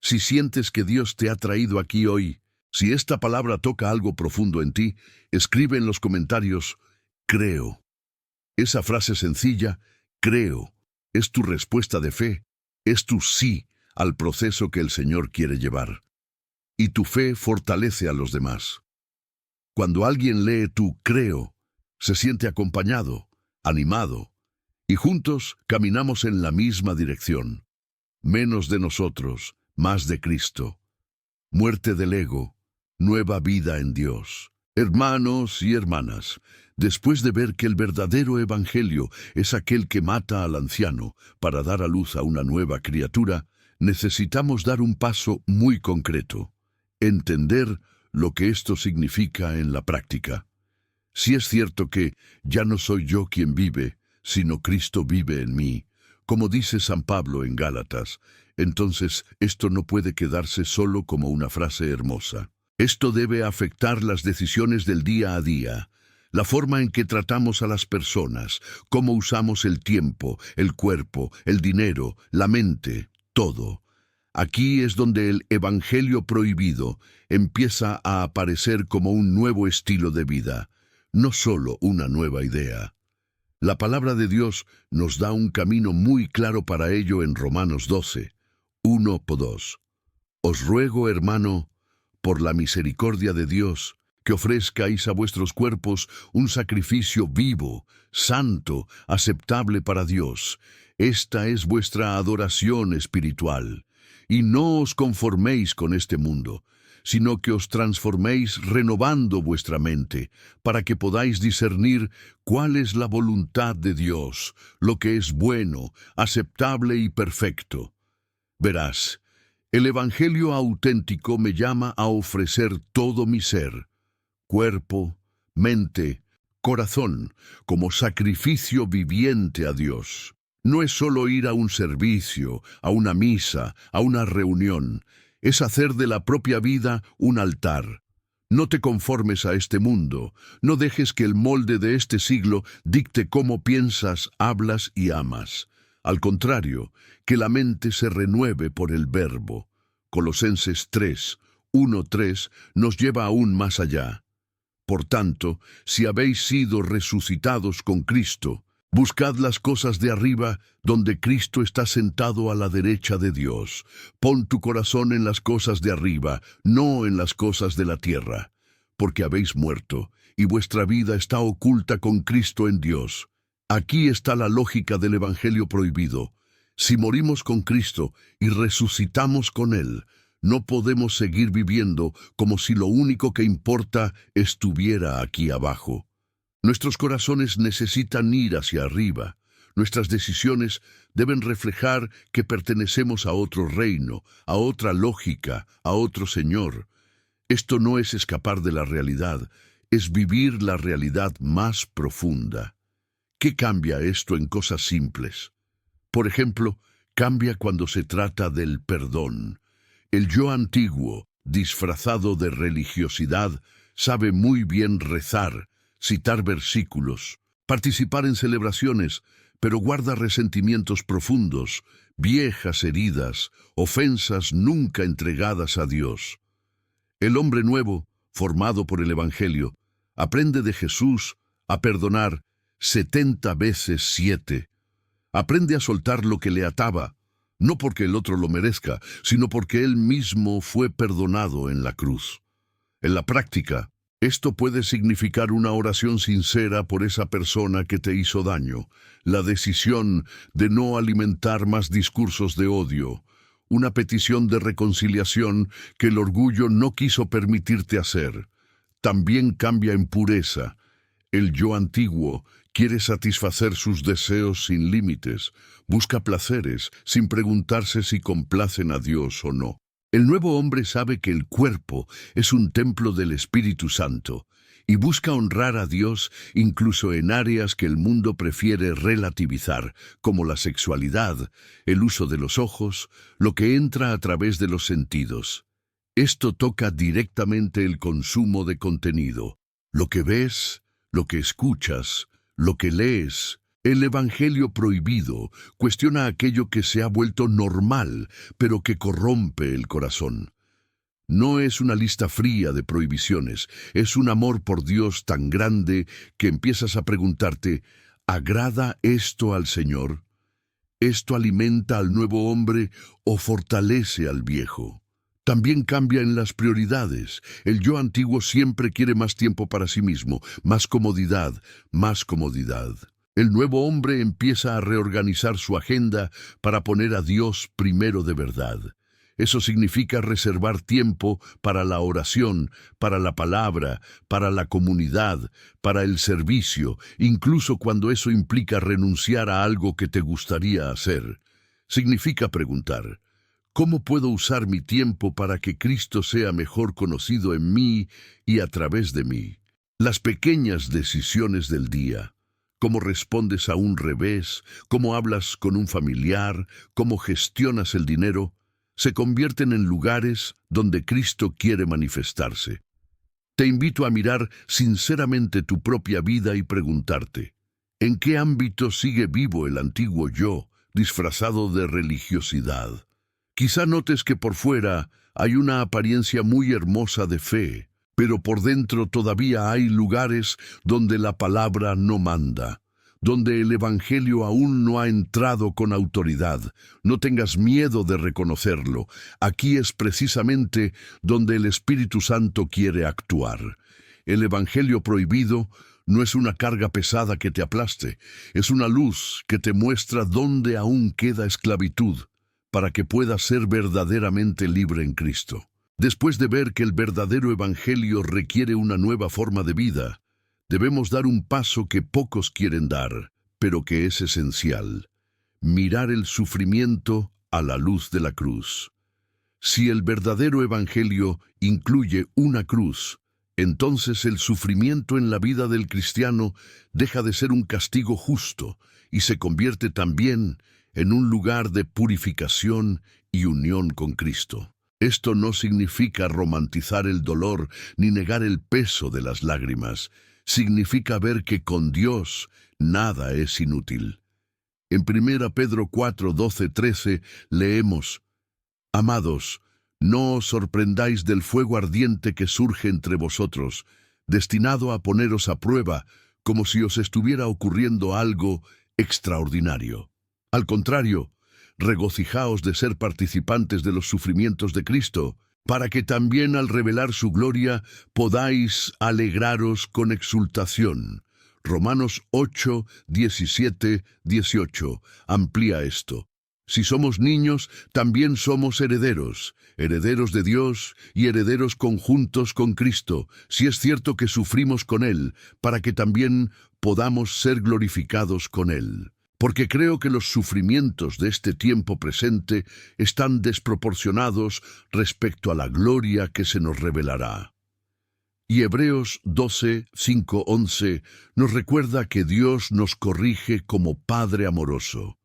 Si sientes que Dios te ha traído aquí hoy, si esta palabra toca algo profundo en ti, escribe en los comentarios, creo. Esa frase sencilla, creo, es tu respuesta de fe, es tu sí al proceso que el Señor quiere llevar. Y tu fe fortalece a los demás. Cuando alguien lee tu creo, se siente acompañado, animado, y juntos caminamos en la misma dirección. Menos de nosotros, más de Cristo. Muerte del ego, nueva vida en Dios. Hermanos y hermanas, después de ver que el verdadero evangelio es aquel que mata al anciano para dar a luz a una nueva criatura, necesitamos dar un paso muy concreto. Entender lo que esto significa en la práctica. Si es cierto que ya no soy yo quien vive, sino Cristo vive en mí, como dice San Pablo en Gálatas, entonces esto no puede quedarse solo como una frase hermosa. Esto debe afectar las decisiones del día a día, la forma en que tratamos a las personas, cómo usamos el tiempo, el cuerpo, el dinero, la mente, todo. Aquí es donde el evangelio prohibido empieza a aparecer como un nuevo estilo de vida, no solo una nueva idea. La palabra de Dios nos da un camino muy claro para ello en Romanos 12, 1-2. Os ruego, hermano, por la misericordia de Dios, que ofrezcáis a vuestros cuerpos un sacrificio vivo, santo, aceptable para Dios. Esta es vuestra adoración espiritual. Y no os conforméis con este mundo, sino que os transforméis renovando vuestra mente, para que podáis discernir cuál es la voluntad de Dios, lo que es bueno, aceptable y perfecto. Verás, el Evangelio auténtico me llama a ofrecer todo mi ser, cuerpo, mente, corazón, como sacrificio viviente a Dios. No es solo ir a un servicio, a una misa, a una reunión. Es hacer de la propia vida un altar. No te conformes a este mundo. No dejes que el molde de este siglo dicte cómo piensas, hablas y amas. Al contrario, que la mente se renueve por el Verbo. Colosenses 3, 1-3 nos lleva aún más allá. Por tanto, si habéis sido resucitados con Cristo, buscad las cosas de arriba, donde Cristo está sentado a la derecha de Dios. Pon tu corazón en las cosas de arriba, no en las cosas de la tierra, porque habéis muerto, y vuestra vida está oculta con Cristo en Dios. Aquí está la lógica del Evangelio prohibido. Si morimos con Cristo y resucitamos con Él, no podemos seguir viviendo como si lo único que importa estuviera aquí abajo. Nuestros corazones necesitan ir hacia arriba. Nuestras decisiones deben reflejar que pertenecemos a otro reino, a otra lógica, a otro Señor. Esto no es escapar de la realidad, es vivir la realidad más profunda. ¿Qué cambia esto en cosas simples? Por ejemplo, cambia cuando se trata del perdón. El yo antiguo, disfrazado de religiosidad, sabe muy bien rezar, citar versículos, participar en celebraciones, pero guarda resentimientos profundos, viejas heridas, ofensas nunca entregadas a Dios. El hombre nuevo, formado por el Evangelio, aprende de Jesús a perdonar 70 veces 7. Aprende a soltar lo que le ataba, no porque el otro lo merezca, sino porque él mismo fue perdonado en la cruz. En la práctica, esto puede significar una oración sincera por esa persona que te hizo daño, la decisión de no alimentar más discursos de odio, una petición de reconciliación que el orgullo no quiso permitirte hacer. También cambia en pureza. El yo antiguo quiere satisfacer sus deseos sin límites, busca placeres sin preguntarse si complacen a Dios o no. El nuevo hombre sabe que el cuerpo es un templo del Espíritu Santo y busca honrar a Dios incluso en áreas que el mundo prefiere relativizar, como la sexualidad, el uso de los ojos, lo que entra a través de los sentidos. Esto toca directamente el consumo de contenido, lo que ves, lo que escuchas, lo que lees. El Evangelio prohibido cuestiona aquello que se ha vuelto normal, pero que corrompe el corazón. No es una lista fría de prohibiciones, es un amor por Dios tan grande que empiezas a preguntarte, ¿agrada esto al Señor? ¿Esto alimenta al nuevo hombre o fortalece al viejo? También cambia en las prioridades. El yo antiguo siempre quiere más tiempo para sí mismo, más comodidad, más comodidad. El nuevo hombre empieza a reorganizar su agenda para poner a Dios primero de verdad. Eso significa reservar tiempo para la oración, para la palabra, para la comunidad, para el servicio, incluso cuando eso implica renunciar a algo que te gustaría hacer. Significa preguntar, ¿cómo puedo usar mi tiempo para que Cristo sea mejor conocido en mí y a través de mí? Las pequeñas decisiones del día. Cómo respondes a un revés, cómo hablas con un familiar, cómo gestionas el dinero, se convierten en lugares donde Cristo quiere manifestarse. Te invito a mirar sinceramente tu propia vida y preguntarte, ¿en qué ámbito sigue vivo el antiguo yo, disfrazado de religiosidad? Quizá notes que por fuera hay una apariencia muy hermosa de fe, pero por dentro todavía hay lugares donde la palabra no manda, donde el Evangelio aún no ha entrado con autoridad. No tengas miedo de reconocerlo. Aquí es precisamente donde el Espíritu Santo quiere actuar. El Evangelio prohibido no es una carga pesada que te aplaste, es una luz que te muestra dónde aún queda esclavitud, para que puedas ser verdaderamente libre en Cristo. Después de ver que el verdadero Evangelio requiere una nueva forma de vida, debemos dar un paso que pocos quieren dar, pero que es esencial: mirar el sufrimiento a la luz de la cruz. Si el verdadero evangelio incluye una cruz, entonces el sufrimiento en la vida del cristiano deja de ser un castigo justo y se convierte también en un lugar de purificación y unión con Cristo. Esto no significa romantizar el dolor ni negar el peso de las lágrimas. Significa ver que con Dios nada es inútil. En 1 Pedro 4, 12, 13 leemos: Amados, no os sorprendáis del fuego ardiente que surge entre vosotros, destinado a poneros a prueba, como si os estuviera ocurriendo algo extraordinario. Al contrario, regocijaos de ser participantes de los sufrimientos de Cristo, para que también al revelar su gloria podáis alegraros con exultación. Romanos 8, 17, 18 amplía esto. Si somos niños, también somos herederos, herederos de Dios y herederos conjuntos con Cristo, si es cierto que sufrimos con Él, para que también podamos ser glorificados con Él. Porque creo que los sufrimientos de este tiempo presente están desproporcionados respecto a la gloria que se nos revelará. Y Hebreos 12, 5, 11 nos recuerda que Dios nos corrige como Padre amoroso,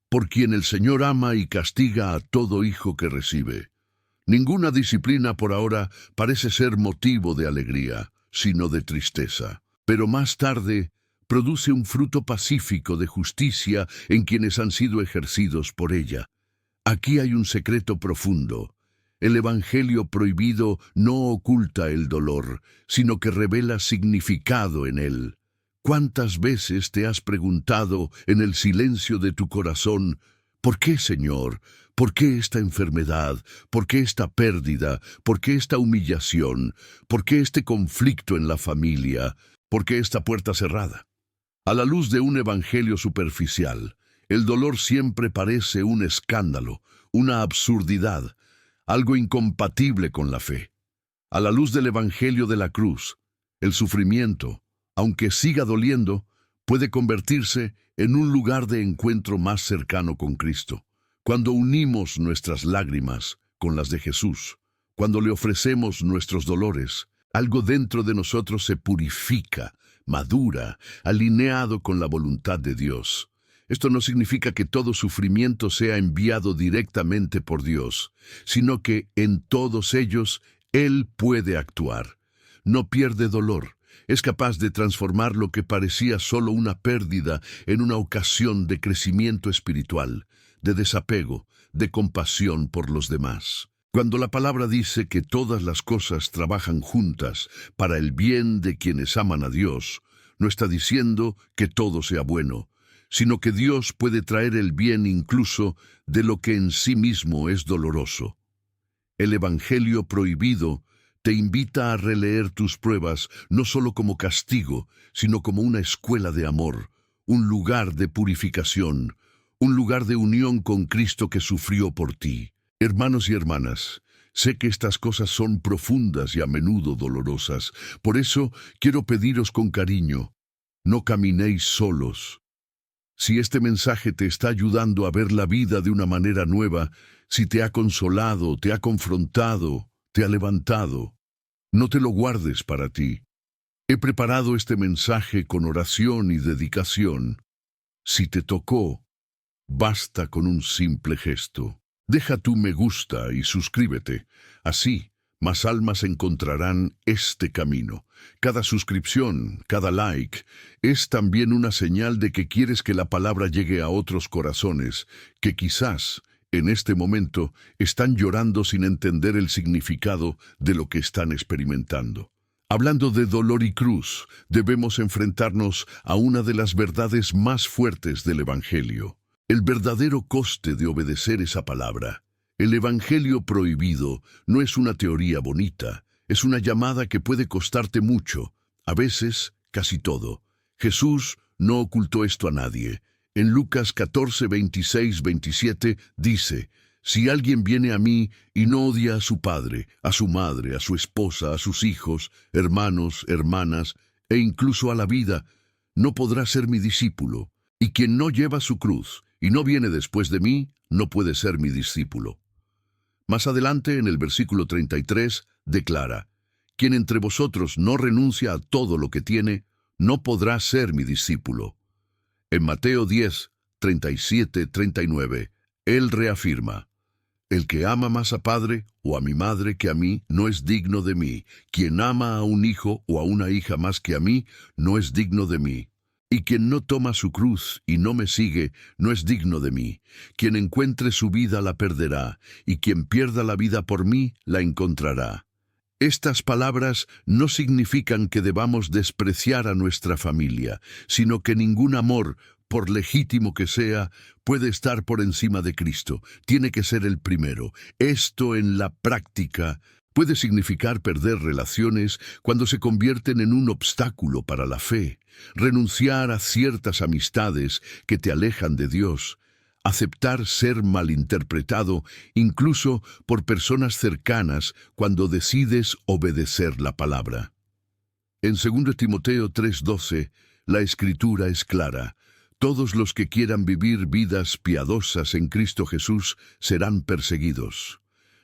por quien el Señor ama y castiga a todo hijo que recibe. Ninguna disciplina por ahora parece ser motivo de alegría, sino de tristeza. Pero más tarde produce un fruto pacífico de justicia en quienes han sido ejercidos por ella. Aquí hay un secreto profundo. El Evangelio prohibido no oculta el dolor, sino que revela significado en él. ¿Cuántas veces te has preguntado en el silencio de tu corazón: ¿por qué, Señor? ¿Por qué esta enfermedad? ¿Por qué esta pérdida? ¿Por qué esta humillación? ¿Por qué este conflicto en la familia? ¿Por qué esta puerta cerrada? A la luz de un evangelio superficial, el dolor siempre parece un escándalo, una absurdidad, algo incompatible con la fe. A la luz del evangelio de la cruz, el sufrimiento, aunque siga doliendo, puede convertirse en un lugar de encuentro más cercano con Cristo. Cuando unimos nuestras lágrimas con las de Jesús, cuando le ofrecemos nuestros dolores, algo dentro de nosotros se purifica, madura, alineado con la voluntad de Dios. Esto no significa que todo sufrimiento sea enviado directamente por Dios, sino que en todos ellos Él puede actuar. No pierde dolor. Es capaz de transformar lo que parecía solo una pérdida en una ocasión de crecimiento espiritual, de desapego, de compasión por los demás. Cuando la palabra dice que todas las cosas trabajan juntas para el bien de quienes aman a Dios, no está diciendo que todo sea bueno, sino que Dios puede traer el bien incluso de lo que en sí mismo es doloroso. El Evangelio prohibido te invita a releer tus pruebas no solo como castigo, sino como una escuela de amor, un lugar de purificación, un lugar de unión con Cristo que sufrió por ti. Hermanos y hermanas, sé que estas cosas son profundas y a menudo dolorosas. Por eso quiero pediros con cariño: no caminéis solos. Si este mensaje te está ayudando a ver la vida de una manera nueva, si te ha consolado, te ha confrontado, te ha levantado, no te lo guardes para ti. He preparado este mensaje con oración y dedicación. Si te tocó, basta con un simple gesto. Deja tu me gusta y suscríbete. Así, más almas encontrarán este camino. Cada suscripción, cada like, es también una señal de que quieres que la palabra llegue a otros corazones que quizás, en este momento, están llorando sin entender el significado de lo que están experimentando. Hablando de dolor y cruz, debemos enfrentarnos a una de las verdades más fuertes del Evangelio: el verdadero coste de obedecer esa palabra. El Evangelio prohibido no es una teoría bonita, es una llamada que puede costarte mucho, a veces casi todo. Jesús no ocultó esto a nadie. En Lucas 14, 26, 27 dice: si alguien viene a mí y no odia a su padre, a su madre, a su esposa, a sus hijos, hermanos, hermanas, e incluso a la vida, no podrá ser mi discípulo. Y quien no lleva su cruz y no viene después de mí, no puede ser mi discípulo. Más adelante, en el versículo 33, declara: quien entre vosotros no renuncia a todo lo que tiene, no podrá ser mi discípulo. En Mateo 10, 37, 39, él reafirma: el que ama más a padre o a mi madre que a mí, no es digno de mí. Quien ama a un hijo o a una hija más que a mí, no es digno de mí. Y quien no toma su cruz y no me sigue, no es digno de mí. Quien encuentre su vida la perderá, y quien pierda la vida por mí, la encontrará. Estas palabras no significan que debamos despreciar a nuestra familia, sino que ningún amor, por legítimo que sea, puede estar por encima de Cristo. Tiene que ser el primero. Esto en la práctica puede significar perder relaciones cuando se convierten en un obstáculo para la fe, renunciar a ciertas amistades que te alejan de Dios, aceptar ser malinterpretado incluso por personas cercanas cuando decides obedecer la palabra. En 2 Timoteo 3:12, la Escritura es clara: todos los que quieran vivir vidas piadosas en Cristo Jesús serán perseguidos.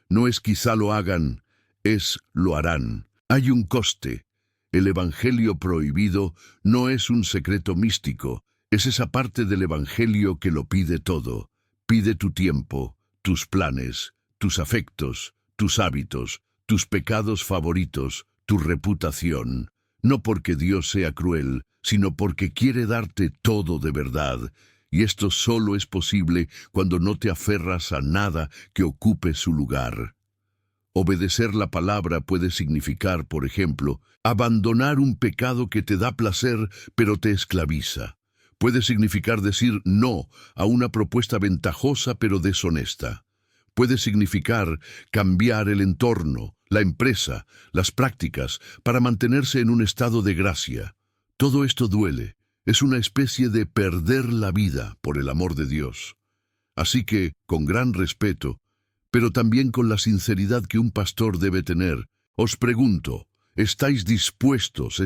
No es quizá lo hagan, es lo harán. Hay un coste. El Evangelio prohibido no es un secreto místico, es esa parte del Evangelio que lo pide todo. Pide tu tiempo, tus planes, tus afectos, tus hábitos, tus pecados favoritos, tu reputación. No porque Dios sea cruel, sino porque quiere darte todo de verdad. Y esto solo es posible cuando no te aferras a nada que ocupe su lugar. Obedecer la palabra puede significar, por ejemplo, abandonar un pecado que te da placer pero te esclaviza. Puede significar decir no a una propuesta ventajosa pero deshonesta. Puede significar cambiar el entorno, la empresa, las prácticas, para mantenerse en un estado de gracia. Todo esto duele. Es una especie de perder la vida por el amor de Dios. Así que, con gran respeto, pero también con la sinceridad que un pastor debe tener, os pregunto: ¿estáis dispuestos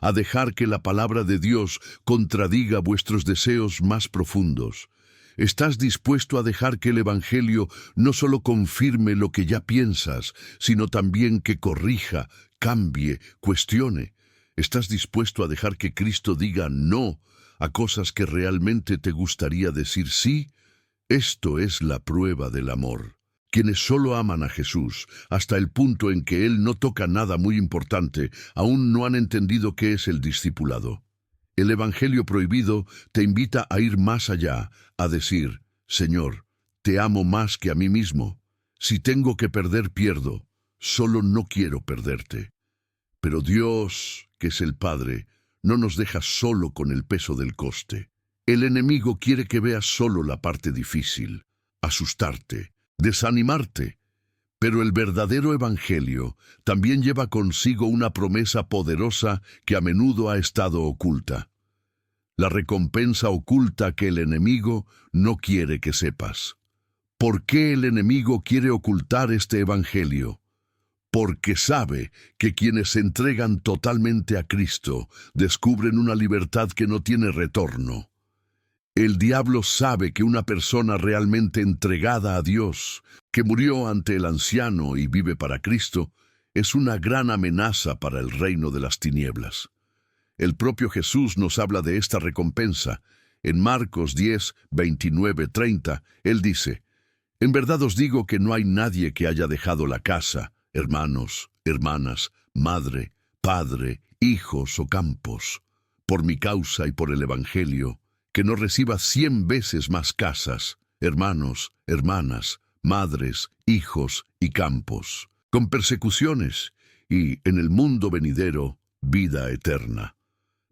a dejar que la palabra de Dios contradiga vuestros deseos más profundos? ¿Estás dispuesto a dejar que el Evangelio no solo confirme lo que ya piensas, sino también que corrija, cambie, cuestione? ¿Estás dispuesto a dejar que Cristo diga no a cosas que realmente te gustaría decir sí? Esto es la prueba del amor. Quienes solo aman a Jesús hasta el punto en que Él no toca nada muy importante, aún no han entendido qué es el discipulado. El Evangelio prohibido te invita a ir más allá, a decir: Señor, te amo más que a mí mismo. Si tengo que perder, pierdo. Solo no quiero perderte. Pero Dios, que es el Padre, no nos deja solo con el peso del coste. El enemigo quiere que veas solo la parte difícil, asustarte, desanimarte. Pero el verdadero Evangelio también lleva consigo una promesa poderosa que a menudo ha estado oculta. La recompensa oculta que el enemigo no quiere que sepas. ¿Por qué el enemigo quiere ocultar este Evangelio? Porque sabe que quienes se entregan totalmente a Cristo descubren una libertad que no tiene retorno. El diablo sabe que una persona realmente entregada a Dios, que murió ante el anciano y vive para Cristo, es una gran amenaza para el reino de las tinieblas. El propio Jesús nos habla de esta recompensa. En Marcos 10, 29, 30, Él dice: en verdad os digo que no hay nadie que haya dejado la casa, hermanos, hermanas, madre, padre, hijos o campos, por mi causa y por el Evangelio, que no reciba 100 veces más casas, hermanos, hermanas, madres, hijos y campos, con persecuciones, y en el mundo venidero, vida eterna.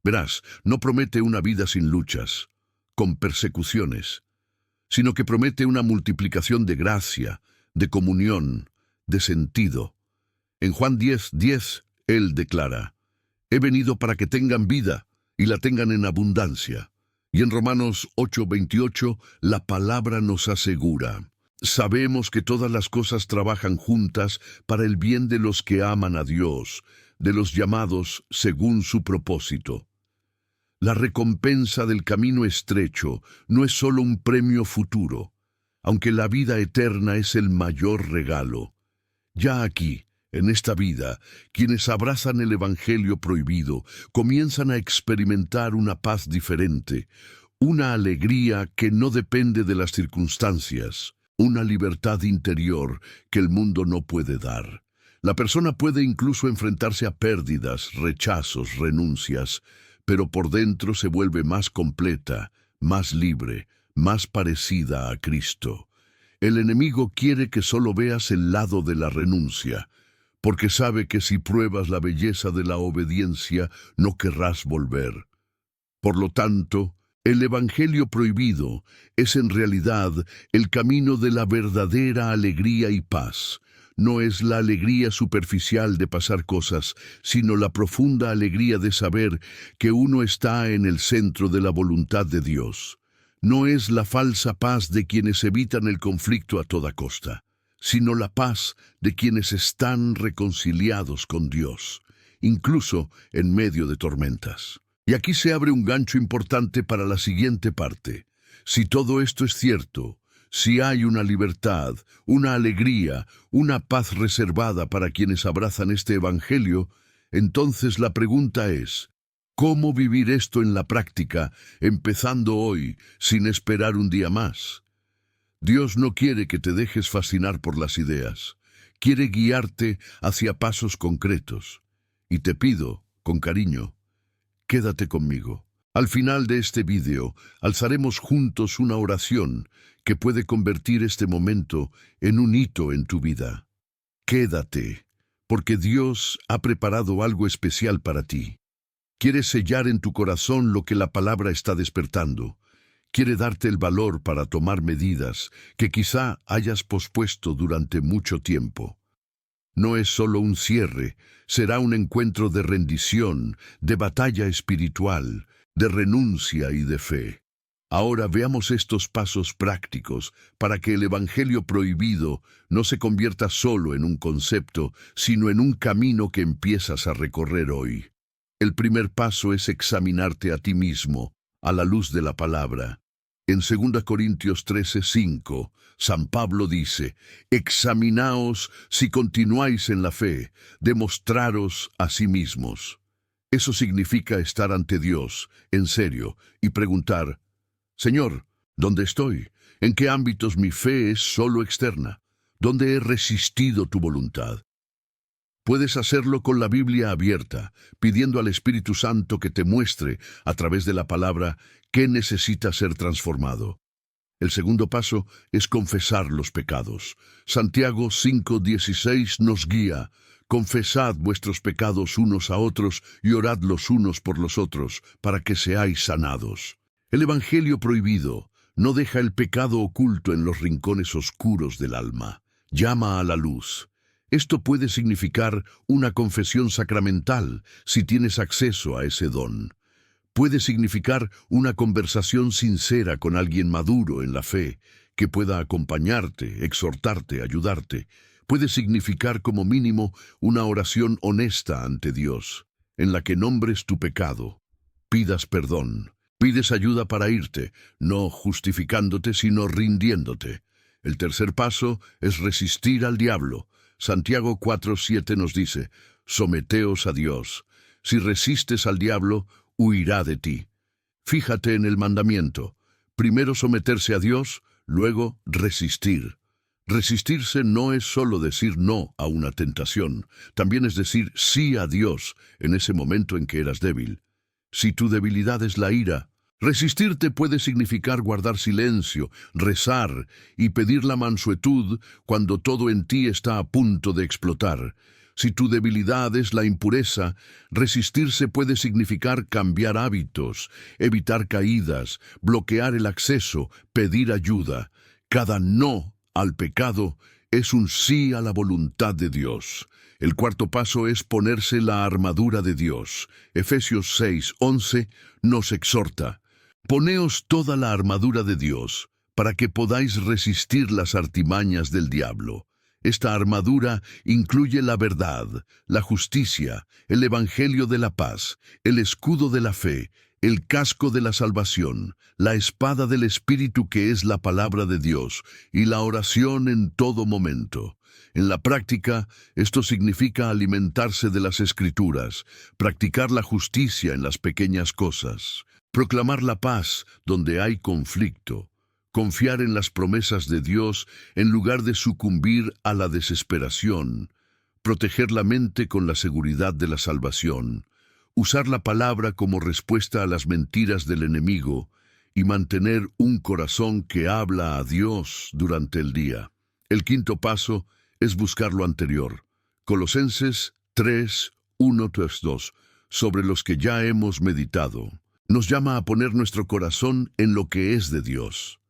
Verás, no promete una vida sin luchas, con persecuciones, sino que promete una multiplicación de gracia, de comunión, de sentido. En Juan 10:10, Él declara: he venido para que tengan vida y la tengan en abundancia. Y en Romanos 8:28, la palabra nos asegura: sabemos que todas las cosas trabajan juntas para el bien de los que aman a Dios, de los llamados según su propósito. La recompensa del camino estrecho no es solo un premio futuro, aunque la vida eterna es el mayor regalo. Ya aquí, en esta vida, quienes abrazan el Evangelio prohibido comienzan a experimentar una paz diferente, una alegría que no depende de las circunstancias, una libertad interior que el mundo no puede dar. La persona puede incluso enfrentarse a pérdidas, rechazos, renuncias, pero por dentro se vuelve más completa, más libre, más parecida a Cristo. El enemigo quiere que solo veas el lado de la renuncia, porque sabe que si pruebas la belleza de la obediencia, no querrás volver. Por lo tanto, el Evangelio prohibido es en realidad el camino de la verdadera alegría y paz. No es la alegría superficial de pasar cosas, sino la profunda alegría de saber que uno está en el centro de la voluntad de Dios. No es la falsa paz de quienes evitan el conflicto a toda costa, sino la paz de quienes están reconciliados con Dios, incluso en medio de tormentas. Y aquí se abre un gancho importante para la siguiente parte. Si todo esto es cierto, si hay una libertad, una alegría, una paz reservada para quienes abrazan este Evangelio, entonces la pregunta es, ¿cómo vivir esto en la práctica, empezando hoy, sin esperar un día más? Dios no quiere que te dejes fascinar por las ideas. Quiere guiarte hacia pasos concretos. Y te pido, con cariño, quédate conmigo. Al final de este vídeo, alzaremos juntos una oración que puede convertir este momento en un hito en tu vida. Quédate, porque Dios ha preparado algo especial para ti. Quiere sellar en tu corazón lo que la palabra está despertando. Quiere darte el valor para tomar medidas que quizá hayas pospuesto durante mucho tiempo. No es solo un cierre, será un encuentro de rendición, de batalla espiritual, de renuncia y de fe. Ahora veamos estos pasos prácticos para que el Evangelio prohibido no se convierta solo en un concepto, sino en un camino que empiezas a recorrer hoy. El primer paso es examinarte a ti mismo, a la luz de la palabra. En 2 Corintios 13:5, San Pablo dice, «Examinaos si continuáis en la fe, demostraros a sí mismos». Eso significa estar ante Dios, en serio, y preguntar, «Señor, ¿dónde estoy? ¿En qué ámbitos mi fe es solo externa? ¿Dónde he resistido tu voluntad?» Puedes hacerlo con la Biblia abierta, pidiendo al Espíritu Santo que te muestre, a través de la palabra, qué necesita ser transformado. El segundo paso es confesar los pecados. Santiago 5:16 nos guía. «Confesad vuestros pecados unos a otros y orad los unos por los otros, para que seáis sanados». El Evangelio prohibido no deja el pecado oculto en los rincones oscuros del alma. Llama a la luz. Esto puede significar una confesión sacramental, si tienes acceso a ese don. Puede significar una conversación sincera con alguien maduro en la fe, que pueda acompañarte, exhortarte, ayudarte. Puede significar como mínimo una oración honesta ante Dios, en la que nombres tu pecado, pidas perdón, pides ayuda para irte, no justificándote sino rindiéndote. El tercer paso es resistir al diablo. Santiago 4:7 nos dice, «Someteos a Dios. Si resistes al diablo, huirá de ti». Fíjate en el mandamiento. Primero someterse a Dios, luego resistir. Resistirse no es solo decir no a una tentación, también es decir sí a Dios en ese momento en que eras débil. Si tu debilidad es la ira, resistirte puede significar guardar silencio, rezar y pedir la mansuetud cuando todo en ti está a punto de explotar. Si tu debilidad es la impureza, resistirse puede significar cambiar hábitos, evitar caídas, bloquear el acceso, pedir ayuda. Cada no al pecado es un sí a la voluntad de Dios. El cuarto paso es ponerse la armadura de Dios. Efesios 6:11 nos exhorta, «Poneos toda la armadura de Dios, para que podáis resistir las artimañas del diablo». Esta armadura incluye la verdad, la justicia, el evangelio de la paz, el escudo de la fe, el casco de la salvación, la espada del Espíritu que es la palabra de Dios, y la oración en todo momento. En la práctica, esto significa alimentarse de las Escrituras, practicar la justicia en las pequeñas cosas, proclamar la paz donde hay conflicto, confiar en las promesas de Dios en lugar de sucumbir a la desesperación, proteger la mente con la seguridad de la salvación, usar la palabra como respuesta a las mentiras del enemigo y mantener un corazón que habla a Dios durante el día. El quinto paso es buscar lo anterior. Colosenses 3, 1, 3, 2, sobre los que ya hemos meditado, nos llama a poner nuestro corazón en lo que es de Dios.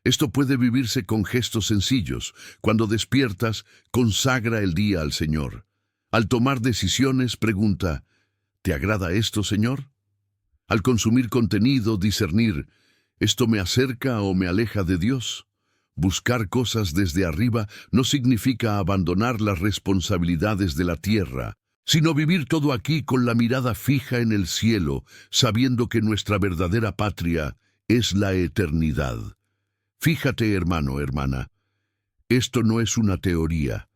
Esto puede vivirse con gestos sencillos. Cuando despiertas, consagra el día al Señor. Al tomar decisiones, pregunta, ¿te agrada esto, Señor? Al consumir contenido, discernir, ¿esto me acerca o me aleja de Dios? Buscar cosas desde arriba no significa abandonar las responsabilidades de la tierra, sino vivir todo aquí con la mirada fija en el cielo, sabiendo que nuestra verdadera patria es la eternidad. Fíjate, hermano, hermana, esto no es una teoría,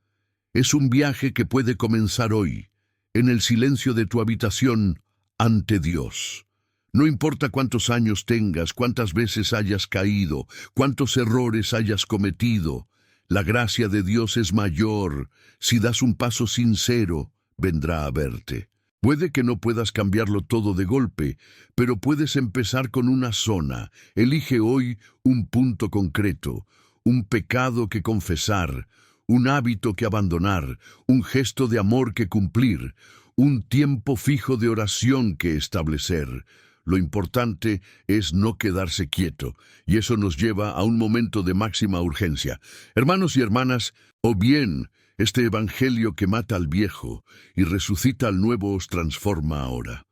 es un viaje que puede comenzar hoy, en el silencio de tu habitación, ante Dios. No importa cuántos años tengas, cuántas veces hayas caído, cuántos errores hayas cometido, la gracia de Dios es mayor. Si das un paso sincero, vendrá a verte. Puede que no puedas cambiarlo todo de golpe, pero puedes empezar con una zona. Elige hoy un punto concreto, un pecado que confesar, un hábito que abandonar, un gesto de amor que cumplir, un tiempo fijo de oración que establecer. Lo importante es no quedarse quieto, y eso nos lleva a un momento de máxima urgencia. Hermanos y hermanas, o bien este evangelio que mata al viejo y resucita al nuevo os transforma ahora,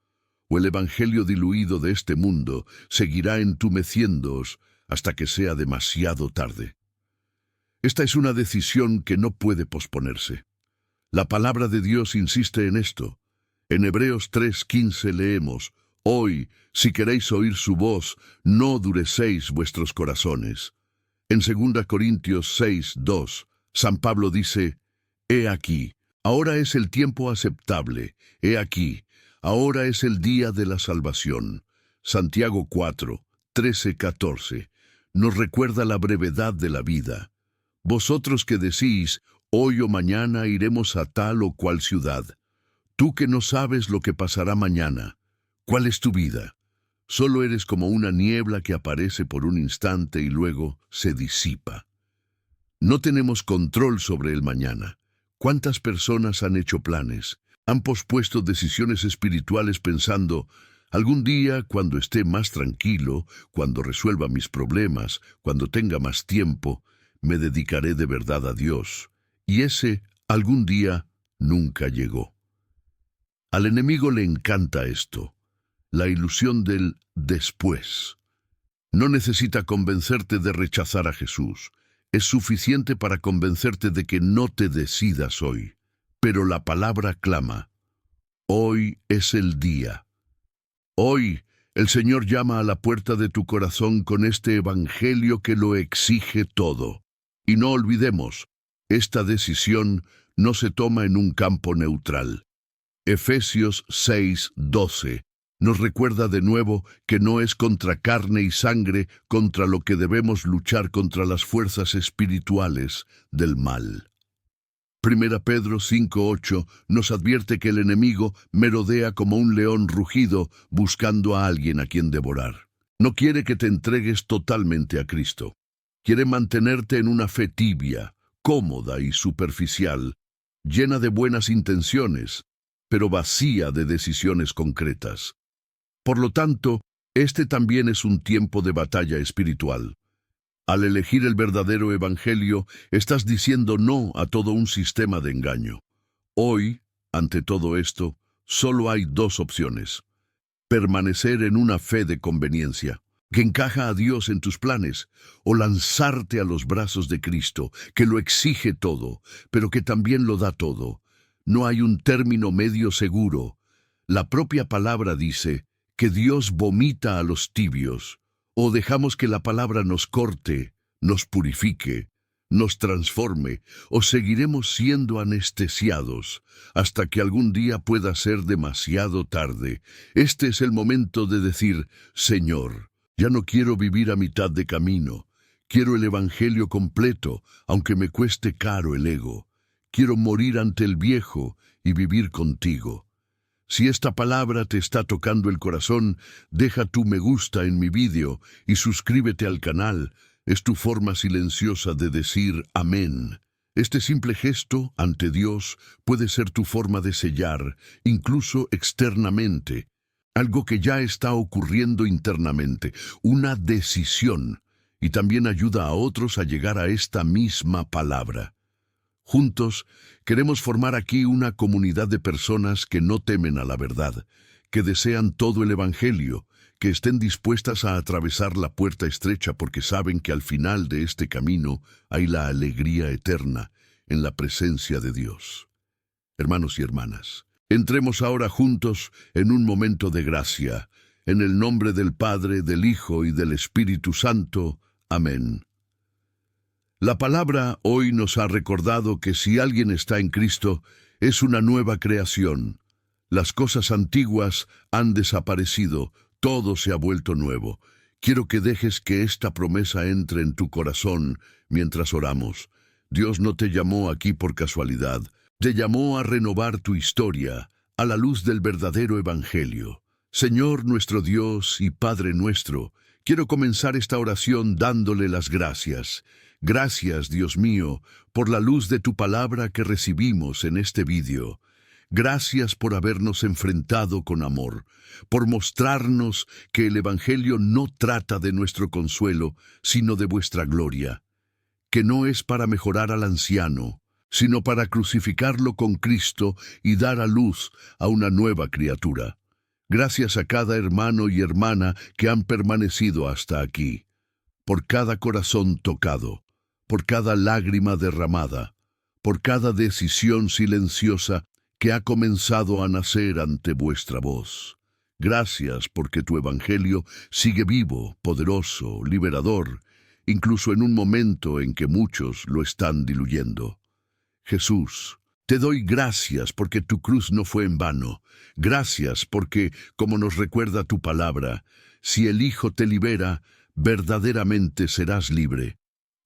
o el evangelio diluido de este mundo seguirá entumeciéndoos hasta que sea demasiado tarde. Esta es una decisión que no puede posponerse. La palabra de Dios insiste en esto. En Hebreos 3:15 leemos, «Hoy, si queréis oír su voz, no endurecéis vuestros corazones». En 2 Corintios 6:2, San Pablo dice, «He aquí, ahora es el tiempo aceptable, he aquí, ahora es el día de la salvación». Santiago 4:13-14, nos recuerda la brevedad de la vida. Vosotros que decís, hoy o mañana iremos a tal o cual ciudad. Tú que no sabes lo que pasará mañana. ¿Cuál es tu vida? Solo eres como una niebla que aparece por un instante y luego se disipa. No tenemos control sobre el mañana. ¿Cuántas personas han hecho planes? Han pospuesto decisiones espirituales pensando, algún día, cuando esté más tranquilo, cuando resuelva mis problemas, cuando tenga más tiempo, me dedicaré de verdad a Dios. Y ese algún día nunca llegó. Al enemigo le encanta esto, la ilusión del después. No necesita convencerte de rechazar a Jesús. Es suficiente para convencerte de que no te decidas hoy. Pero la palabra clama, hoy es el día. Hoy el Señor llama a la puerta de tu corazón con este evangelio que lo exige todo. Y no olvidemos, esta decisión no se toma en un campo neutral. Efesios 6:12 nos recuerda de nuevo que no es contra carne y sangre contra lo que debemos luchar, contra las fuerzas espirituales del mal. 1 Pedro 5:8 nos advierte que el enemigo merodea como un león rugido buscando a alguien a quien devorar. No quiere que te entregues totalmente a Cristo. Quiere mantenerte en una fe tibia, cómoda y superficial, llena de buenas intenciones, pero vacía de decisiones concretas. Por lo tanto, este también es un tiempo de batalla espiritual. Al elegir el verdadero evangelio, estás diciendo no a todo un sistema de engaño. Hoy, ante todo esto, solo hay dos opciones. Permanecer en una fe de conveniencia, que encaja a Dios en tus planes, o lanzarte a los brazos de Cristo, que lo exige todo, pero que también lo da todo. No hay un término medio seguro. La propia palabra dice que Dios vomita a los tibios, o dejamos que la palabra nos corte, nos purifique, nos transforme, o seguiremos siendo anestesiados hasta que algún día pueda ser demasiado tarde. Este es el momento de decir: Señor, ya no quiero vivir a mitad de camino. Quiero el Evangelio completo, aunque me cueste caro el ego. Quiero morir ante el viejo y vivir contigo. Si esta palabra te está tocando el corazón, deja tu me gusta en mi vídeo y suscríbete al canal. Es tu forma silenciosa de decir amén. Este simple gesto ante Dios puede ser tu forma de sellar, incluso externamente, algo que ya está ocurriendo internamente, una decisión, y también ayuda a otros a llegar a esta misma palabra. Juntos, queremos formar aquí una comunidad de personas que no temen a la verdad, que desean todo el Evangelio, que estén dispuestas a atravesar la puerta estrecha porque saben que al final de este camino hay la alegría eterna en la presencia de Dios. Hermanos y hermanas, entremos ahora juntos en un momento de gracia, en el nombre del Padre, del Hijo y del Espíritu Santo. Amén. La palabra hoy nos ha recordado que si alguien está en Cristo, es una nueva creación. Las cosas antiguas han desaparecido, todo se ha vuelto nuevo. Quiero que dejes que esta promesa entre en tu corazón mientras oramos. Dios no te llamó aquí por casualidad. Te llamó a renovar tu historia a la luz del verdadero Evangelio. Señor nuestro Dios y Padre nuestro, quiero comenzar esta oración dándole las gracias. Gracias, Dios mío, por la luz de tu palabra que recibimos en este vídeo. Gracias por habernos enfrentado con amor, por mostrarnos que el Evangelio no trata de nuestro consuelo, sino de vuestra gloria, que no es para mejorar al anciano, sino para crucificarlo con Cristo y dar a luz a una nueva criatura. Gracias a cada hermano y hermana que han permanecido hasta aquí, por cada corazón tocado, por cada lágrima derramada, por cada decisión silenciosa que ha comenzado a nacer ante vuestra voz. Gracias porque tu Evangelio sigue vivo, poderoso, liberador, incluso en un momento en que muchos lo están diluyendo. Jesús, te doy gracias porque tu cruz no fue en vano. Gracias porque, como nos recuerda tu palabra, si el Hijo te libera, verdaderamente serás libre.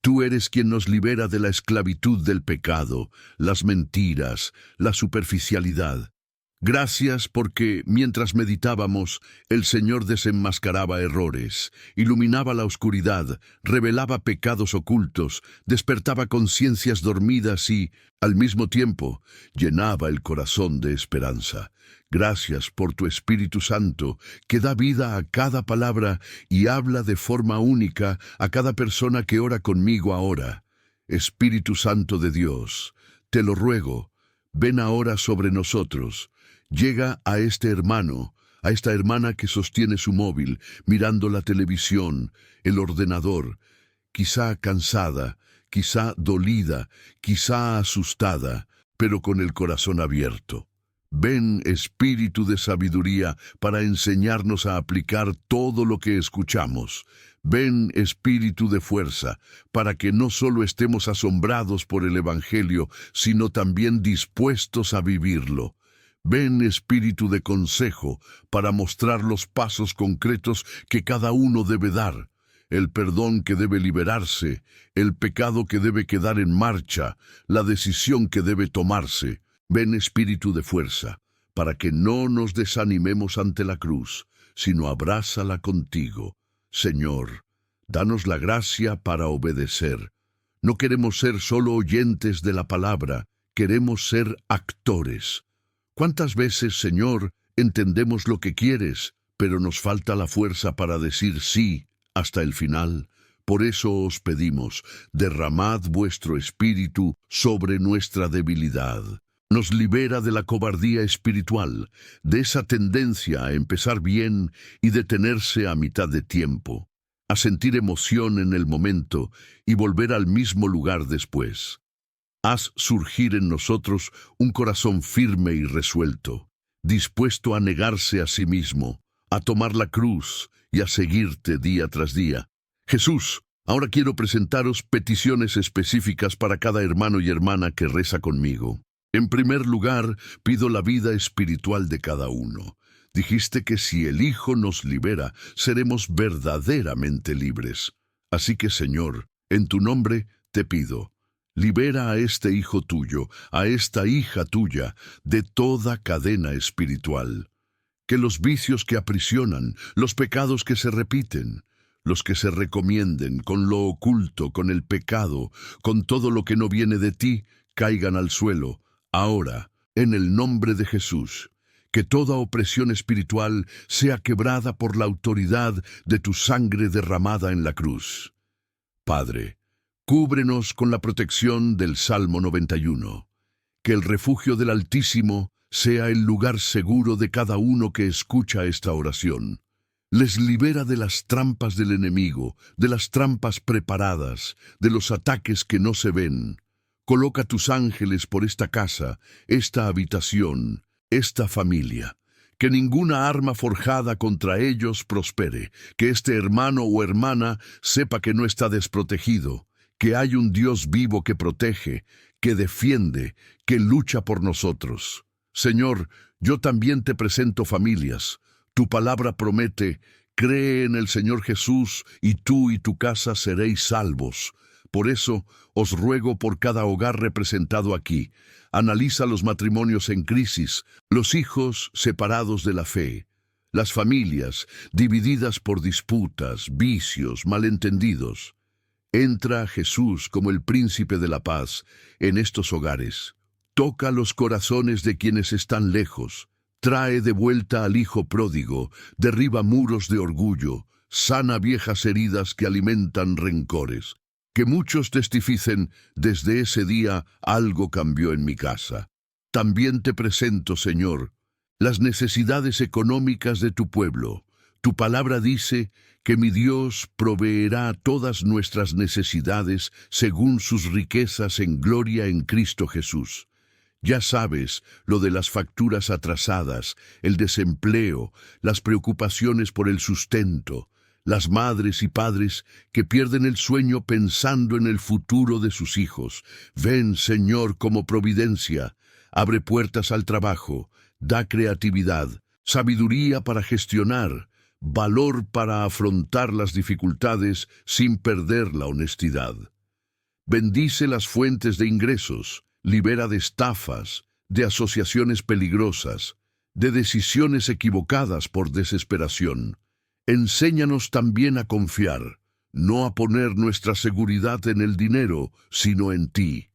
Tú eres quien nos libera de la esclavitud del pecado, las mentiras, la superficialidad. Gracias porque, mientras meditábamos, el Señor desenmascaraba errores, iluminaba la oscuridad, revelaba pecados ocultos, despertaba conciencias dormidas y, al mismo tiempo, llenaba el corazón de esperanza. Gracias por tu Espíritu Santo, que da vida a cada palabra y habla de forma única a cada persona que ora conmigo ahora. Espíritu Santo de Dios, te lo ruego, ven ahora sobre nosotros. Llega a este hermano, a esta hermana que sostiene su móvil, mirando la televisión, el ordenador, quizá cansada, quizá dolida, quizá asustada, pero con el corazón abierto. Ven, Espíritu de sabiduría, para enseñarnos a aplicar todo lo que escuchamos. Ven, Espíritu de fuerza, para que no solo estemos asombrados por el Evangelio, sino también dispuestos a vivirlo. Ven, Espíritu de consejo, para mostrar los pasos concretos que cada uno debe dar, el perdón que debe liberarse, el pecado que debe quedar en marcha, la decisión que debe tomarse. Ven, Espíritu de fuerza, para que no nos desanimemos ante la cruz, sino abrázala contigo. Señor, danos la gracia para obedecer. No queremos ser solo oyentes de la palabra, queremos ser actores. ¿Cuántas veces, Señor, entendemos lo que quieres, pero nos falta la fuerza para decir sí hasta el final? Por eso os pedimos, derramad vuestro Espíritu sobre nuestra debilidad. Nos libera de la cobardía espiritual, de esa tendencia a empezar bien y detenerse a mitad de tiempo, a sentir emoción en el momento y volver al mismo lugar después. Haz surgir en nosotros un corazón firme y resuelto, dispuesto a negarse a sí mismo, a tomar la cruz y a seguirte día tras día. Jesús, ahora quiero presentaros peticiones específicas para cada hermano y hermana que reza conmigo. En primer lugar, pido la vida espiritual de cada uno. Dijiste que si el Hijo nos libera, seremos verdaderamente libres. Así que, Señor, en tu nombre te pido, libera a este hijo tuyo, a esta hija tuya, de toda cadena espiritual. Que los vicios que aprisionan, los pecados que se repiten, los que se recomienden con lo oculto, con el pecado, con todo lo que no viene de ti, caigan al suelo, ahora, en el nombre de Jesús. Que toda opresión espiritual sea quebrada por la autoridad de tu sangre derramada en la cruz. Padre, cúbrenos con la protección del Salmo 91. Que el refugio del Altísimo sea el lugar seguro de cada uno que escucha esta oración. Les libera de las trampas del enemigo, de las trampas preparadas, de los ataques que no se ven. Coloca tus ángeles por esta casa, esta habitación, esta familia. Que ninguna arma forjada contra ellos prospere, que este hermano o hermana sepa que no está desprotegido, que hay un Dios vivo que protege, que defiende, que lucha por nosotros. Señor, yo también te presento familias. Tu palabra promete, cree en el Señor Jesús y tú y tu casa seréis salvos. Por eso, os ruego por cada hogar representado aquí. Analiza los matrimonios en crisis, los hijos separados de la fe, las familias divididas por disputas, vicios, malentendidos. Entra Jesús como el príncipe de la paz en estos hogares. Toca los corazones de quienes están lejos. Trae de vuelta al hijo pródigo, derriba muros de orgullo, sana viejas heridas que alimentan rencores. Que muchos testificen, desde ese día algo cambió en mi casa. También te presento, Señor, las necesidades económicas de tu pueblo. Tu palabra dice que mi Dios proveerá todas nuestras necesidades según sus riquezas en gloria en Cristo Jesús. Ya sabes lo de las facturas atrasadas, el desempleo, las preocupaciones por el sustento, las madres y padres que pierden el sueño pensando en el futuro de sus hijos. Ven, Señor, como providencia. Abre puertas al trabajo, da creatividad, sabiduría para gestionar, valor para afrontar las dificultades sin perder la honestidad. Bendice las fuentes de ingresos, libera de estafas, de asociaciones peligrosas, de decisiones equivocadas por desesperación. Enséñanos también a confiar, no a poner nuestra seguridad en el dinero, sino en ti.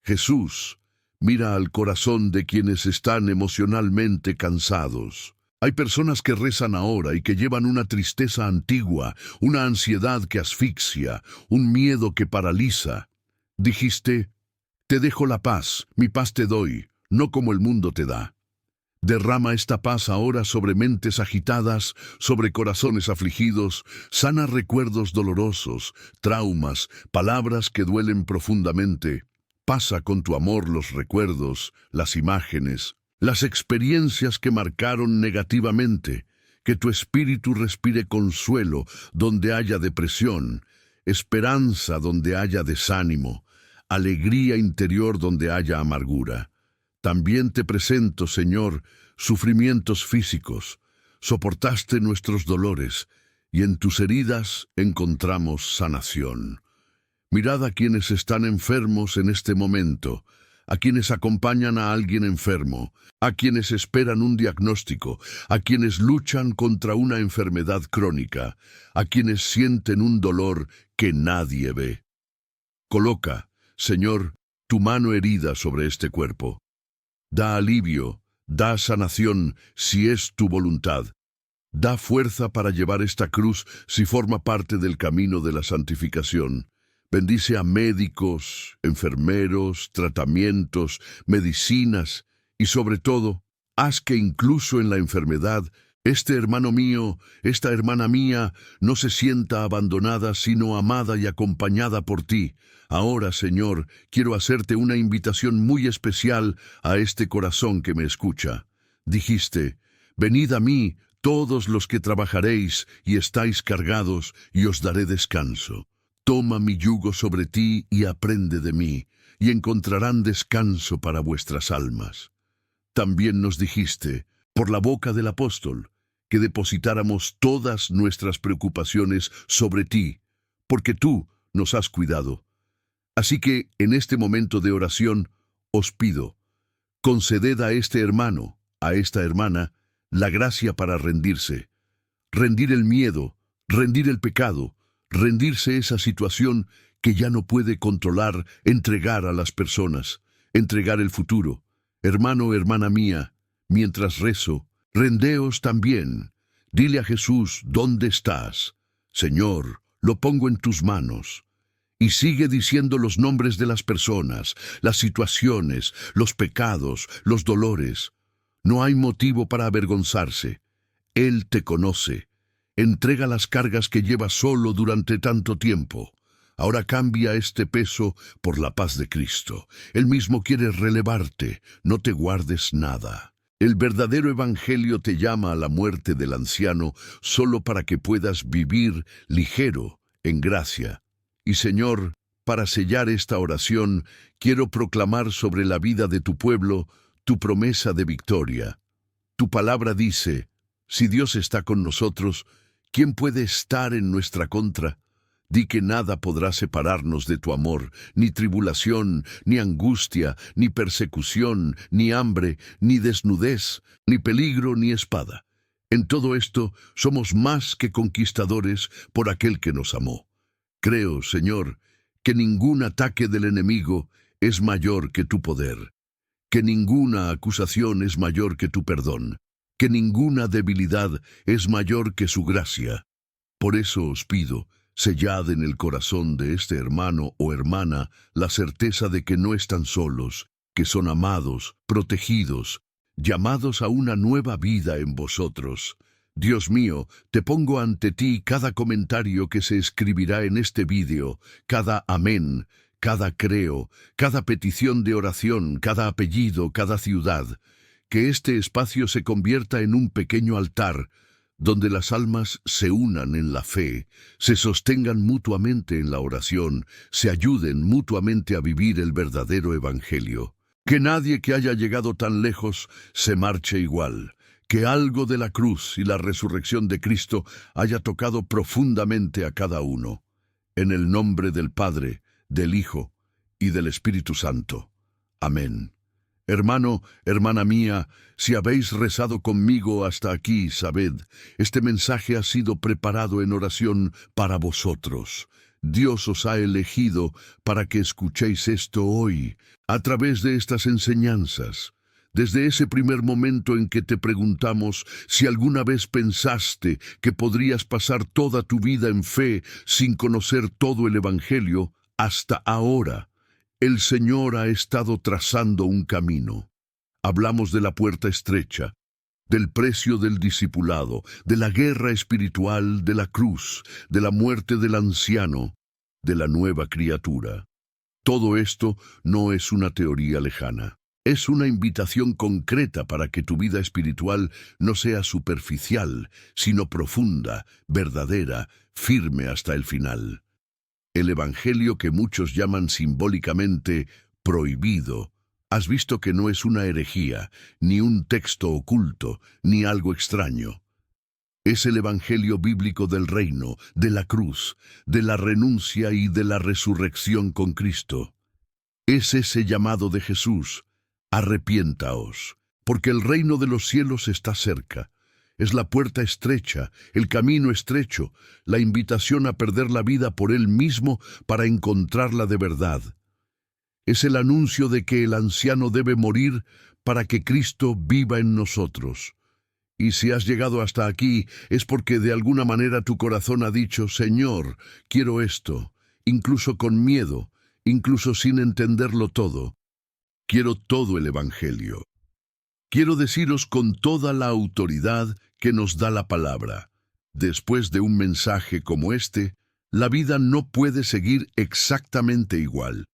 Jesús, mira al corazón de quienes están emocionalmente cansados. Hay personas que rezan ahora y que llevan una tristeza antigua, una ansiedad que asfixia, un miedo que paraliza. Dijiste, te dejo la paz, mi paz te doy, no como el mundo te da. Derrama esta paz ahora sobre mentes agitadas, sobre corazones afligidos, sana recuerdos dolorosos, traumas, palabras que duelen profundamente. Pasa con tu amor los recuerdos, las imágenes, las experiencias que marcaron negativamente. Que tu espíritu respire consuelo donde haya depresión, esperanza donde haya desánimo, alegría interior donde haya amargura. También te presento, Señor, sufrimientos físicos. Soportaste nuestros dolores, y en tus heridas encontramos sanación. Mirad a quienes están enfermos en este momento, a quienes acompañan a alguien enfermo, a quienes esperan un diagnóstico, a quienes luchan contra una enfermedad crónica, a quienes sienten un dolor que nadie ve. Coloca, Señor, tu mano herida sobre este cuerpo. Da alivio, da sanación si es tu voluntad. Da fuerza para llevar esta cruz si forma parte del camino de la santificación. Bendice a médicos, enfermeros, tratamientos, medicinas y sobre todo, haz que incluso en la enfermedad, este hermano mío, esta hermana mía, no se sienta abandonada sino amada y acompañada por ti. Ahora, Señor, quiero hacerte una invitación muy especial a este corazón que me escucha. Dijiste, venid a mí, todos los que trabajaréis y estáis cargados, y os daré descanso. Toma mi yugo sobre ti y aprende de mí, y encontrarán descanso para vuestras almas. También nos dijiste, por la boca del apóstol, que depositáramos todas nuestras preocupaciones sobre ti, porque tú nos has cuidado. Así que, en este momento de oración, os pido, conceded a este hermano, a esta hermana, la gracia para rendirse, rendir el miedo, rendir el pecado, rendirse esa situación que ya no puede controlar, entregar a las personas, entregar el futuro. Hermano, hermana mía, mientras rezo, rendeos también. Dile a Jesús, ¿dónde estás? Señor, lo pongo en tus manos. Y sigue diciendo los nombres de las personas, las situaciones, los pecados, los dolores. No hay motivo para avergonzarse. Él te conoce. Entrega las cargas que llevas solo durante tanto tiempo. Ahora cambia este peso por la paz de Cristo. Él mismo quiere relevarte. No te guardes nada. El verdadero evangelio te llama a la muerte del anciano solo para que puedas vivir ligero en gracia. Y Señor, para sellar esta oración, quiero proclamar sobre la vida de tu pueblo tu promesa de victoria. Tu palabra dice, si Dios está con nosotros, ¿quién puede estar en nuestra contra? Di que nada podrá separarnos de tu amor, ni tribulación, ni angustia, ni persecución, ni hambre, ni desnudez, ni peligro, ni espada. En todo esto somos más que conquistadores por aquel que nos amó. Creo, Señor, que ningún ataque del enemigo es mayor que tu poder, que ninguna acusación es mayor que tu perdón, que ninguna debilidad es mayor que su gracia. Por eso os pido, sellad en el corazón de este hermano o hermana la certeza de que no están solos, que son amados, protegidos, llamados a una nueva vida en vosotros. Dios mío, te pongo ante ti cada comentario que se escribirá en este vídeo, cada amén, cada creo, cada petición de oración, cada apellido, cada ciudad. Que este espacio se convierta en un pequeño altar, donde las almas se unan en la fe, se sostengan mutuamente en la oración, se ayuden mutuamente a vivir el verdadero evangelio. Que nadie que haya llegado tan lejos se marche igual. Que algo de la cruz y la resurrección de Cristo haya tocado profundamente a cada uno. En el nombre del Padre, del Hijo y del Espíritu Santo. Amén. Hermano, hermana mía, si habéis rezado conmigo hasta aquí, sabed, este mensaje ha sido preparado en oración para vosotros. Dios os ha elegido para que escuchéis esto hoy, a través de estas enseñanzas. Desde ese primer momento en que te preguntamos si alguna vez pensaste que podrías pasar toda tu vida en fe sin conocer todo el Evangelio, hasta ahora, el Señor ha estado trazando un camino. Hablamos de la puerta estrecha, del precio del discipulado, de la guerra espiritual, de la cruz, de la muerte del anciano, de la nueva criatura. Todo esto no es una teoría lejana. Es una invitación concreta para que tu vida espiritual no sea superficial, sino profunda, verdadera, firme hasta el final. El Evangelio que muchos llaman simbólicamente prohibido, has visto que no es una herejía, ni un texto oculto, ni algo extraño. Es el Evangelio bíblico del reino, de la cruz, de la renuncia y de la resurrección con Cristo. Es ese llamado de Jesús. Arrepientaos, porque el reino de los cielos está cerca. Es la puerta estrecha, el camino estrecho, la invitación a perder la vida por Él mismo para encontrarla de verdad. Es el anuncio de que el anciano debe morir para que Cristo viva en nosotros. Y si has llegado hasta aquí, es porque de alguna manera tu corazón ha dicho, Señor, quiero esto, incluso con miedo, incluso sin entenderlo todo. Quiero todo el Evangelio. Quiero deciros con toda la autoridad que nos da la palabra. Después de un mensaje como este, la vida no puede seguir exactamente igual.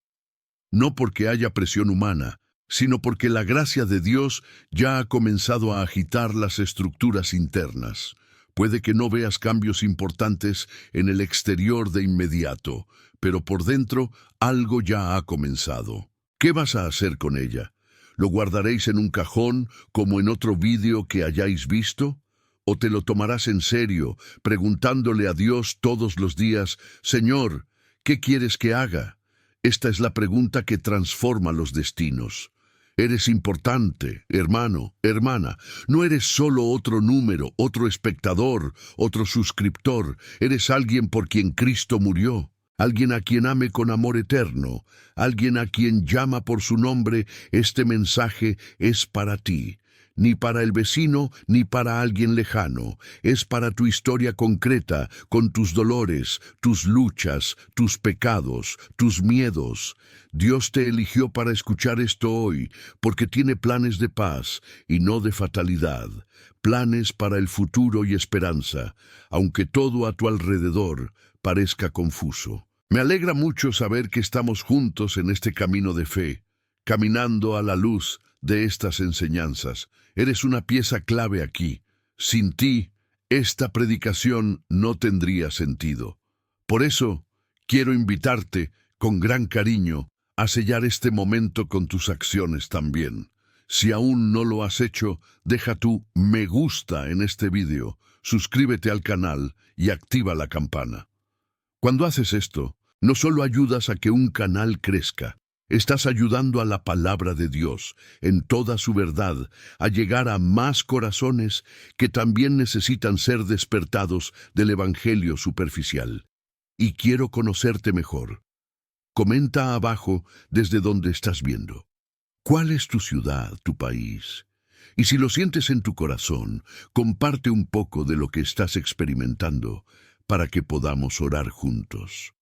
No porque haya presión humana, sino porque la gracia de Dios ya ha comenzado a agitar las estructuras internas. Puede que no veas cambios importantes en el exterior de inmediato, pero por dentro algo ya ha comenzado. ¿Qué vas a hacer con ella? ¿Lo guardaréis en un cajón como en otro vídeo que hayáis visto? ¿O te lo tomarás en serio, preguntándole a Dios todos los días, Señor, ¿qué quieres que haga? Esta es la pregunta que transforma los destinos. Eres importante, hermano, hermana. No eres solo otro número, otro espectador, otro suscriptor. Eres alguien por quien Cristo murió. Alguien a quien ame con amor eterno, alguien a quien llama por su nombre. Este mensaje es para ti, ni para el vecino ni para alguien lejano. Es para tu historia concreta, con tus dolores, tus luchas, tus pecados, tus miedos. Dios te eligió para escuchar esto hoy, porque tiene planes de paz y no de fatalidad, planes para el futuro y esperanza, aunque todo a tu alrededor parezca confuso. Me alegra mucho saber que estamos juntos en este camino de fe, caminando a la luz de estas enseñanzas. Eres una pieza clave aquí. Sin ti, esta predicación no tendría sentido. Por eso, quiero invitarte, con gran cariño, a sellar este momento con tus acciones también. Si aún no lo has hecho, deja tu me gusta en este vídeo, suscríbete al canal y activa la campana. Cuando haces esto, no solo ayudas a que un canal crezca, estás ayudando a la palabra de Dios, en toda su verdad, a llegar a más corazones que también necesitan ser despertados del evangelio superficial. Y quiero conocerte mejor. Comenta abajo desde donde estás viendo. ¿Cuál es tu ciudad, tu país? Y si lo sientes en tu corazón, comparte un poco de lo que estás experimentando para que podamos orar juntos.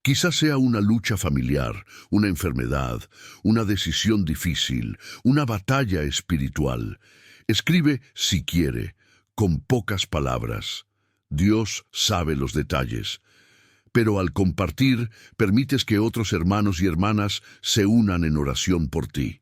Quizás sea una lucha familiar, una enfermedad, una decisión difícil, una batalla espiritual. Escribe, si quiere, con pocas palabras. Dios sabe los detalles. Pero al compartir, permites que otros hermanos y hermanas se unan en oración por ti.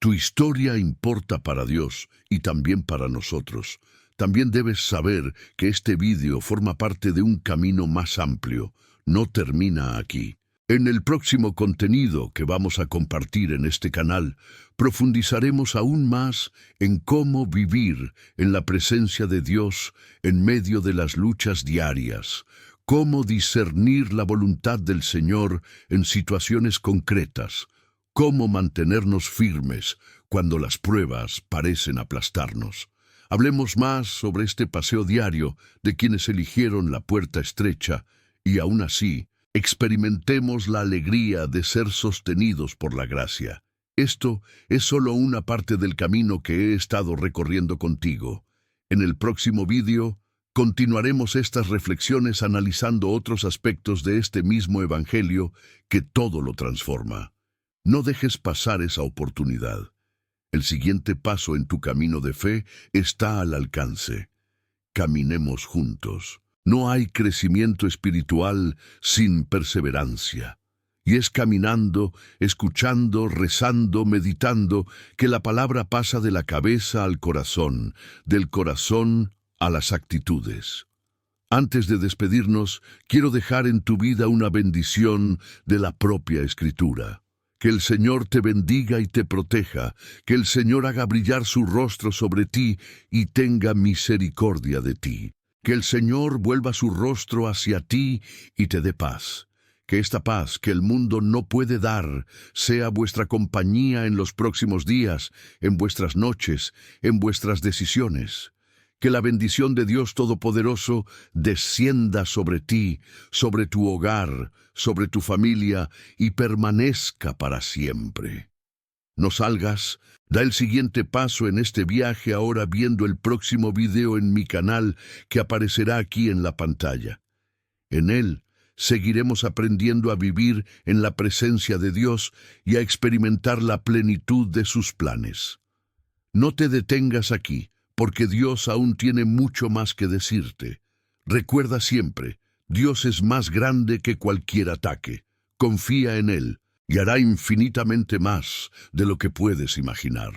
Tu historia importa para Dios y también para nosotros. También debes saber que este vídeo forma parte de un camino más amplio. No termina aquí. En el próximo contenido que vamos a compartir en este canal, profundizaremos aún más en cómo vivir en la presencia de Dios en medio de las luchas diarias, cómo discernir la voluntad del Señor en situaciones concretas, cómo mantenernos firmes cuando las pruebas parecen aplastarnos. Hablemos más sobre este paseo diario de quienes eligieron la puerta estrecha y aún así, experimentemos la alegría de ser sostenidos por la gracia. Esto es solo una parte del camino que he estado recorriendo contigo. En el próximo vídeo, continuaremos estas reflexiones analizando otros aspectos de este mismo evangelio que todo lo transforma. No dejes pasar esa oportunidad. El siguiente paso en tu camino de fe está al alcance. Caminemos juntos. No hay crecimiento espiritual sin perseverancia. Y es caminando, escuchando, rezando, meditando, que la palabra pasa de la cabeza al corazón, del corazón a las actitudes. Antes de despedirnos, quiero dejar en tu vida una bendición de la propia Escritura. Que el Señor te bendiga y te proteja, que el Señor haga brillar su rostro sobre ti y tenga misericordia de ti. Que el Señor vuelva su rostro hacia ti y te dé paz. Que esta paz que el mundo no puede dar sea vuestra compañía en los próximos días, en vuestras noches, en vuestras decisiones. Que la bendición de Dios Todopoderoso descienda sobre ti, sobre tu hogar, sobre tu familia y permanezca para siempre. No salgas, da el siguiente paso en este viaje ahora viendo el próximo video en mi canal que aparecerá aquí en la pantalla. En él seguiremos aprendiendo a vivir en la presencia de Dios y a experimentar la plenitud de sus planes. No te detengas aquí, porque Dios aún tiene mucho más que decirte. Recuerda siempre, Dios es más grande que cualquier ataque. Confía en Él y hará infinitamente más de lo que puedes imaginar.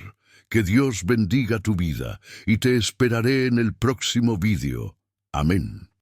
Que Dios bendiga tu vida y te esperaré en el próximo vídeo. Amén.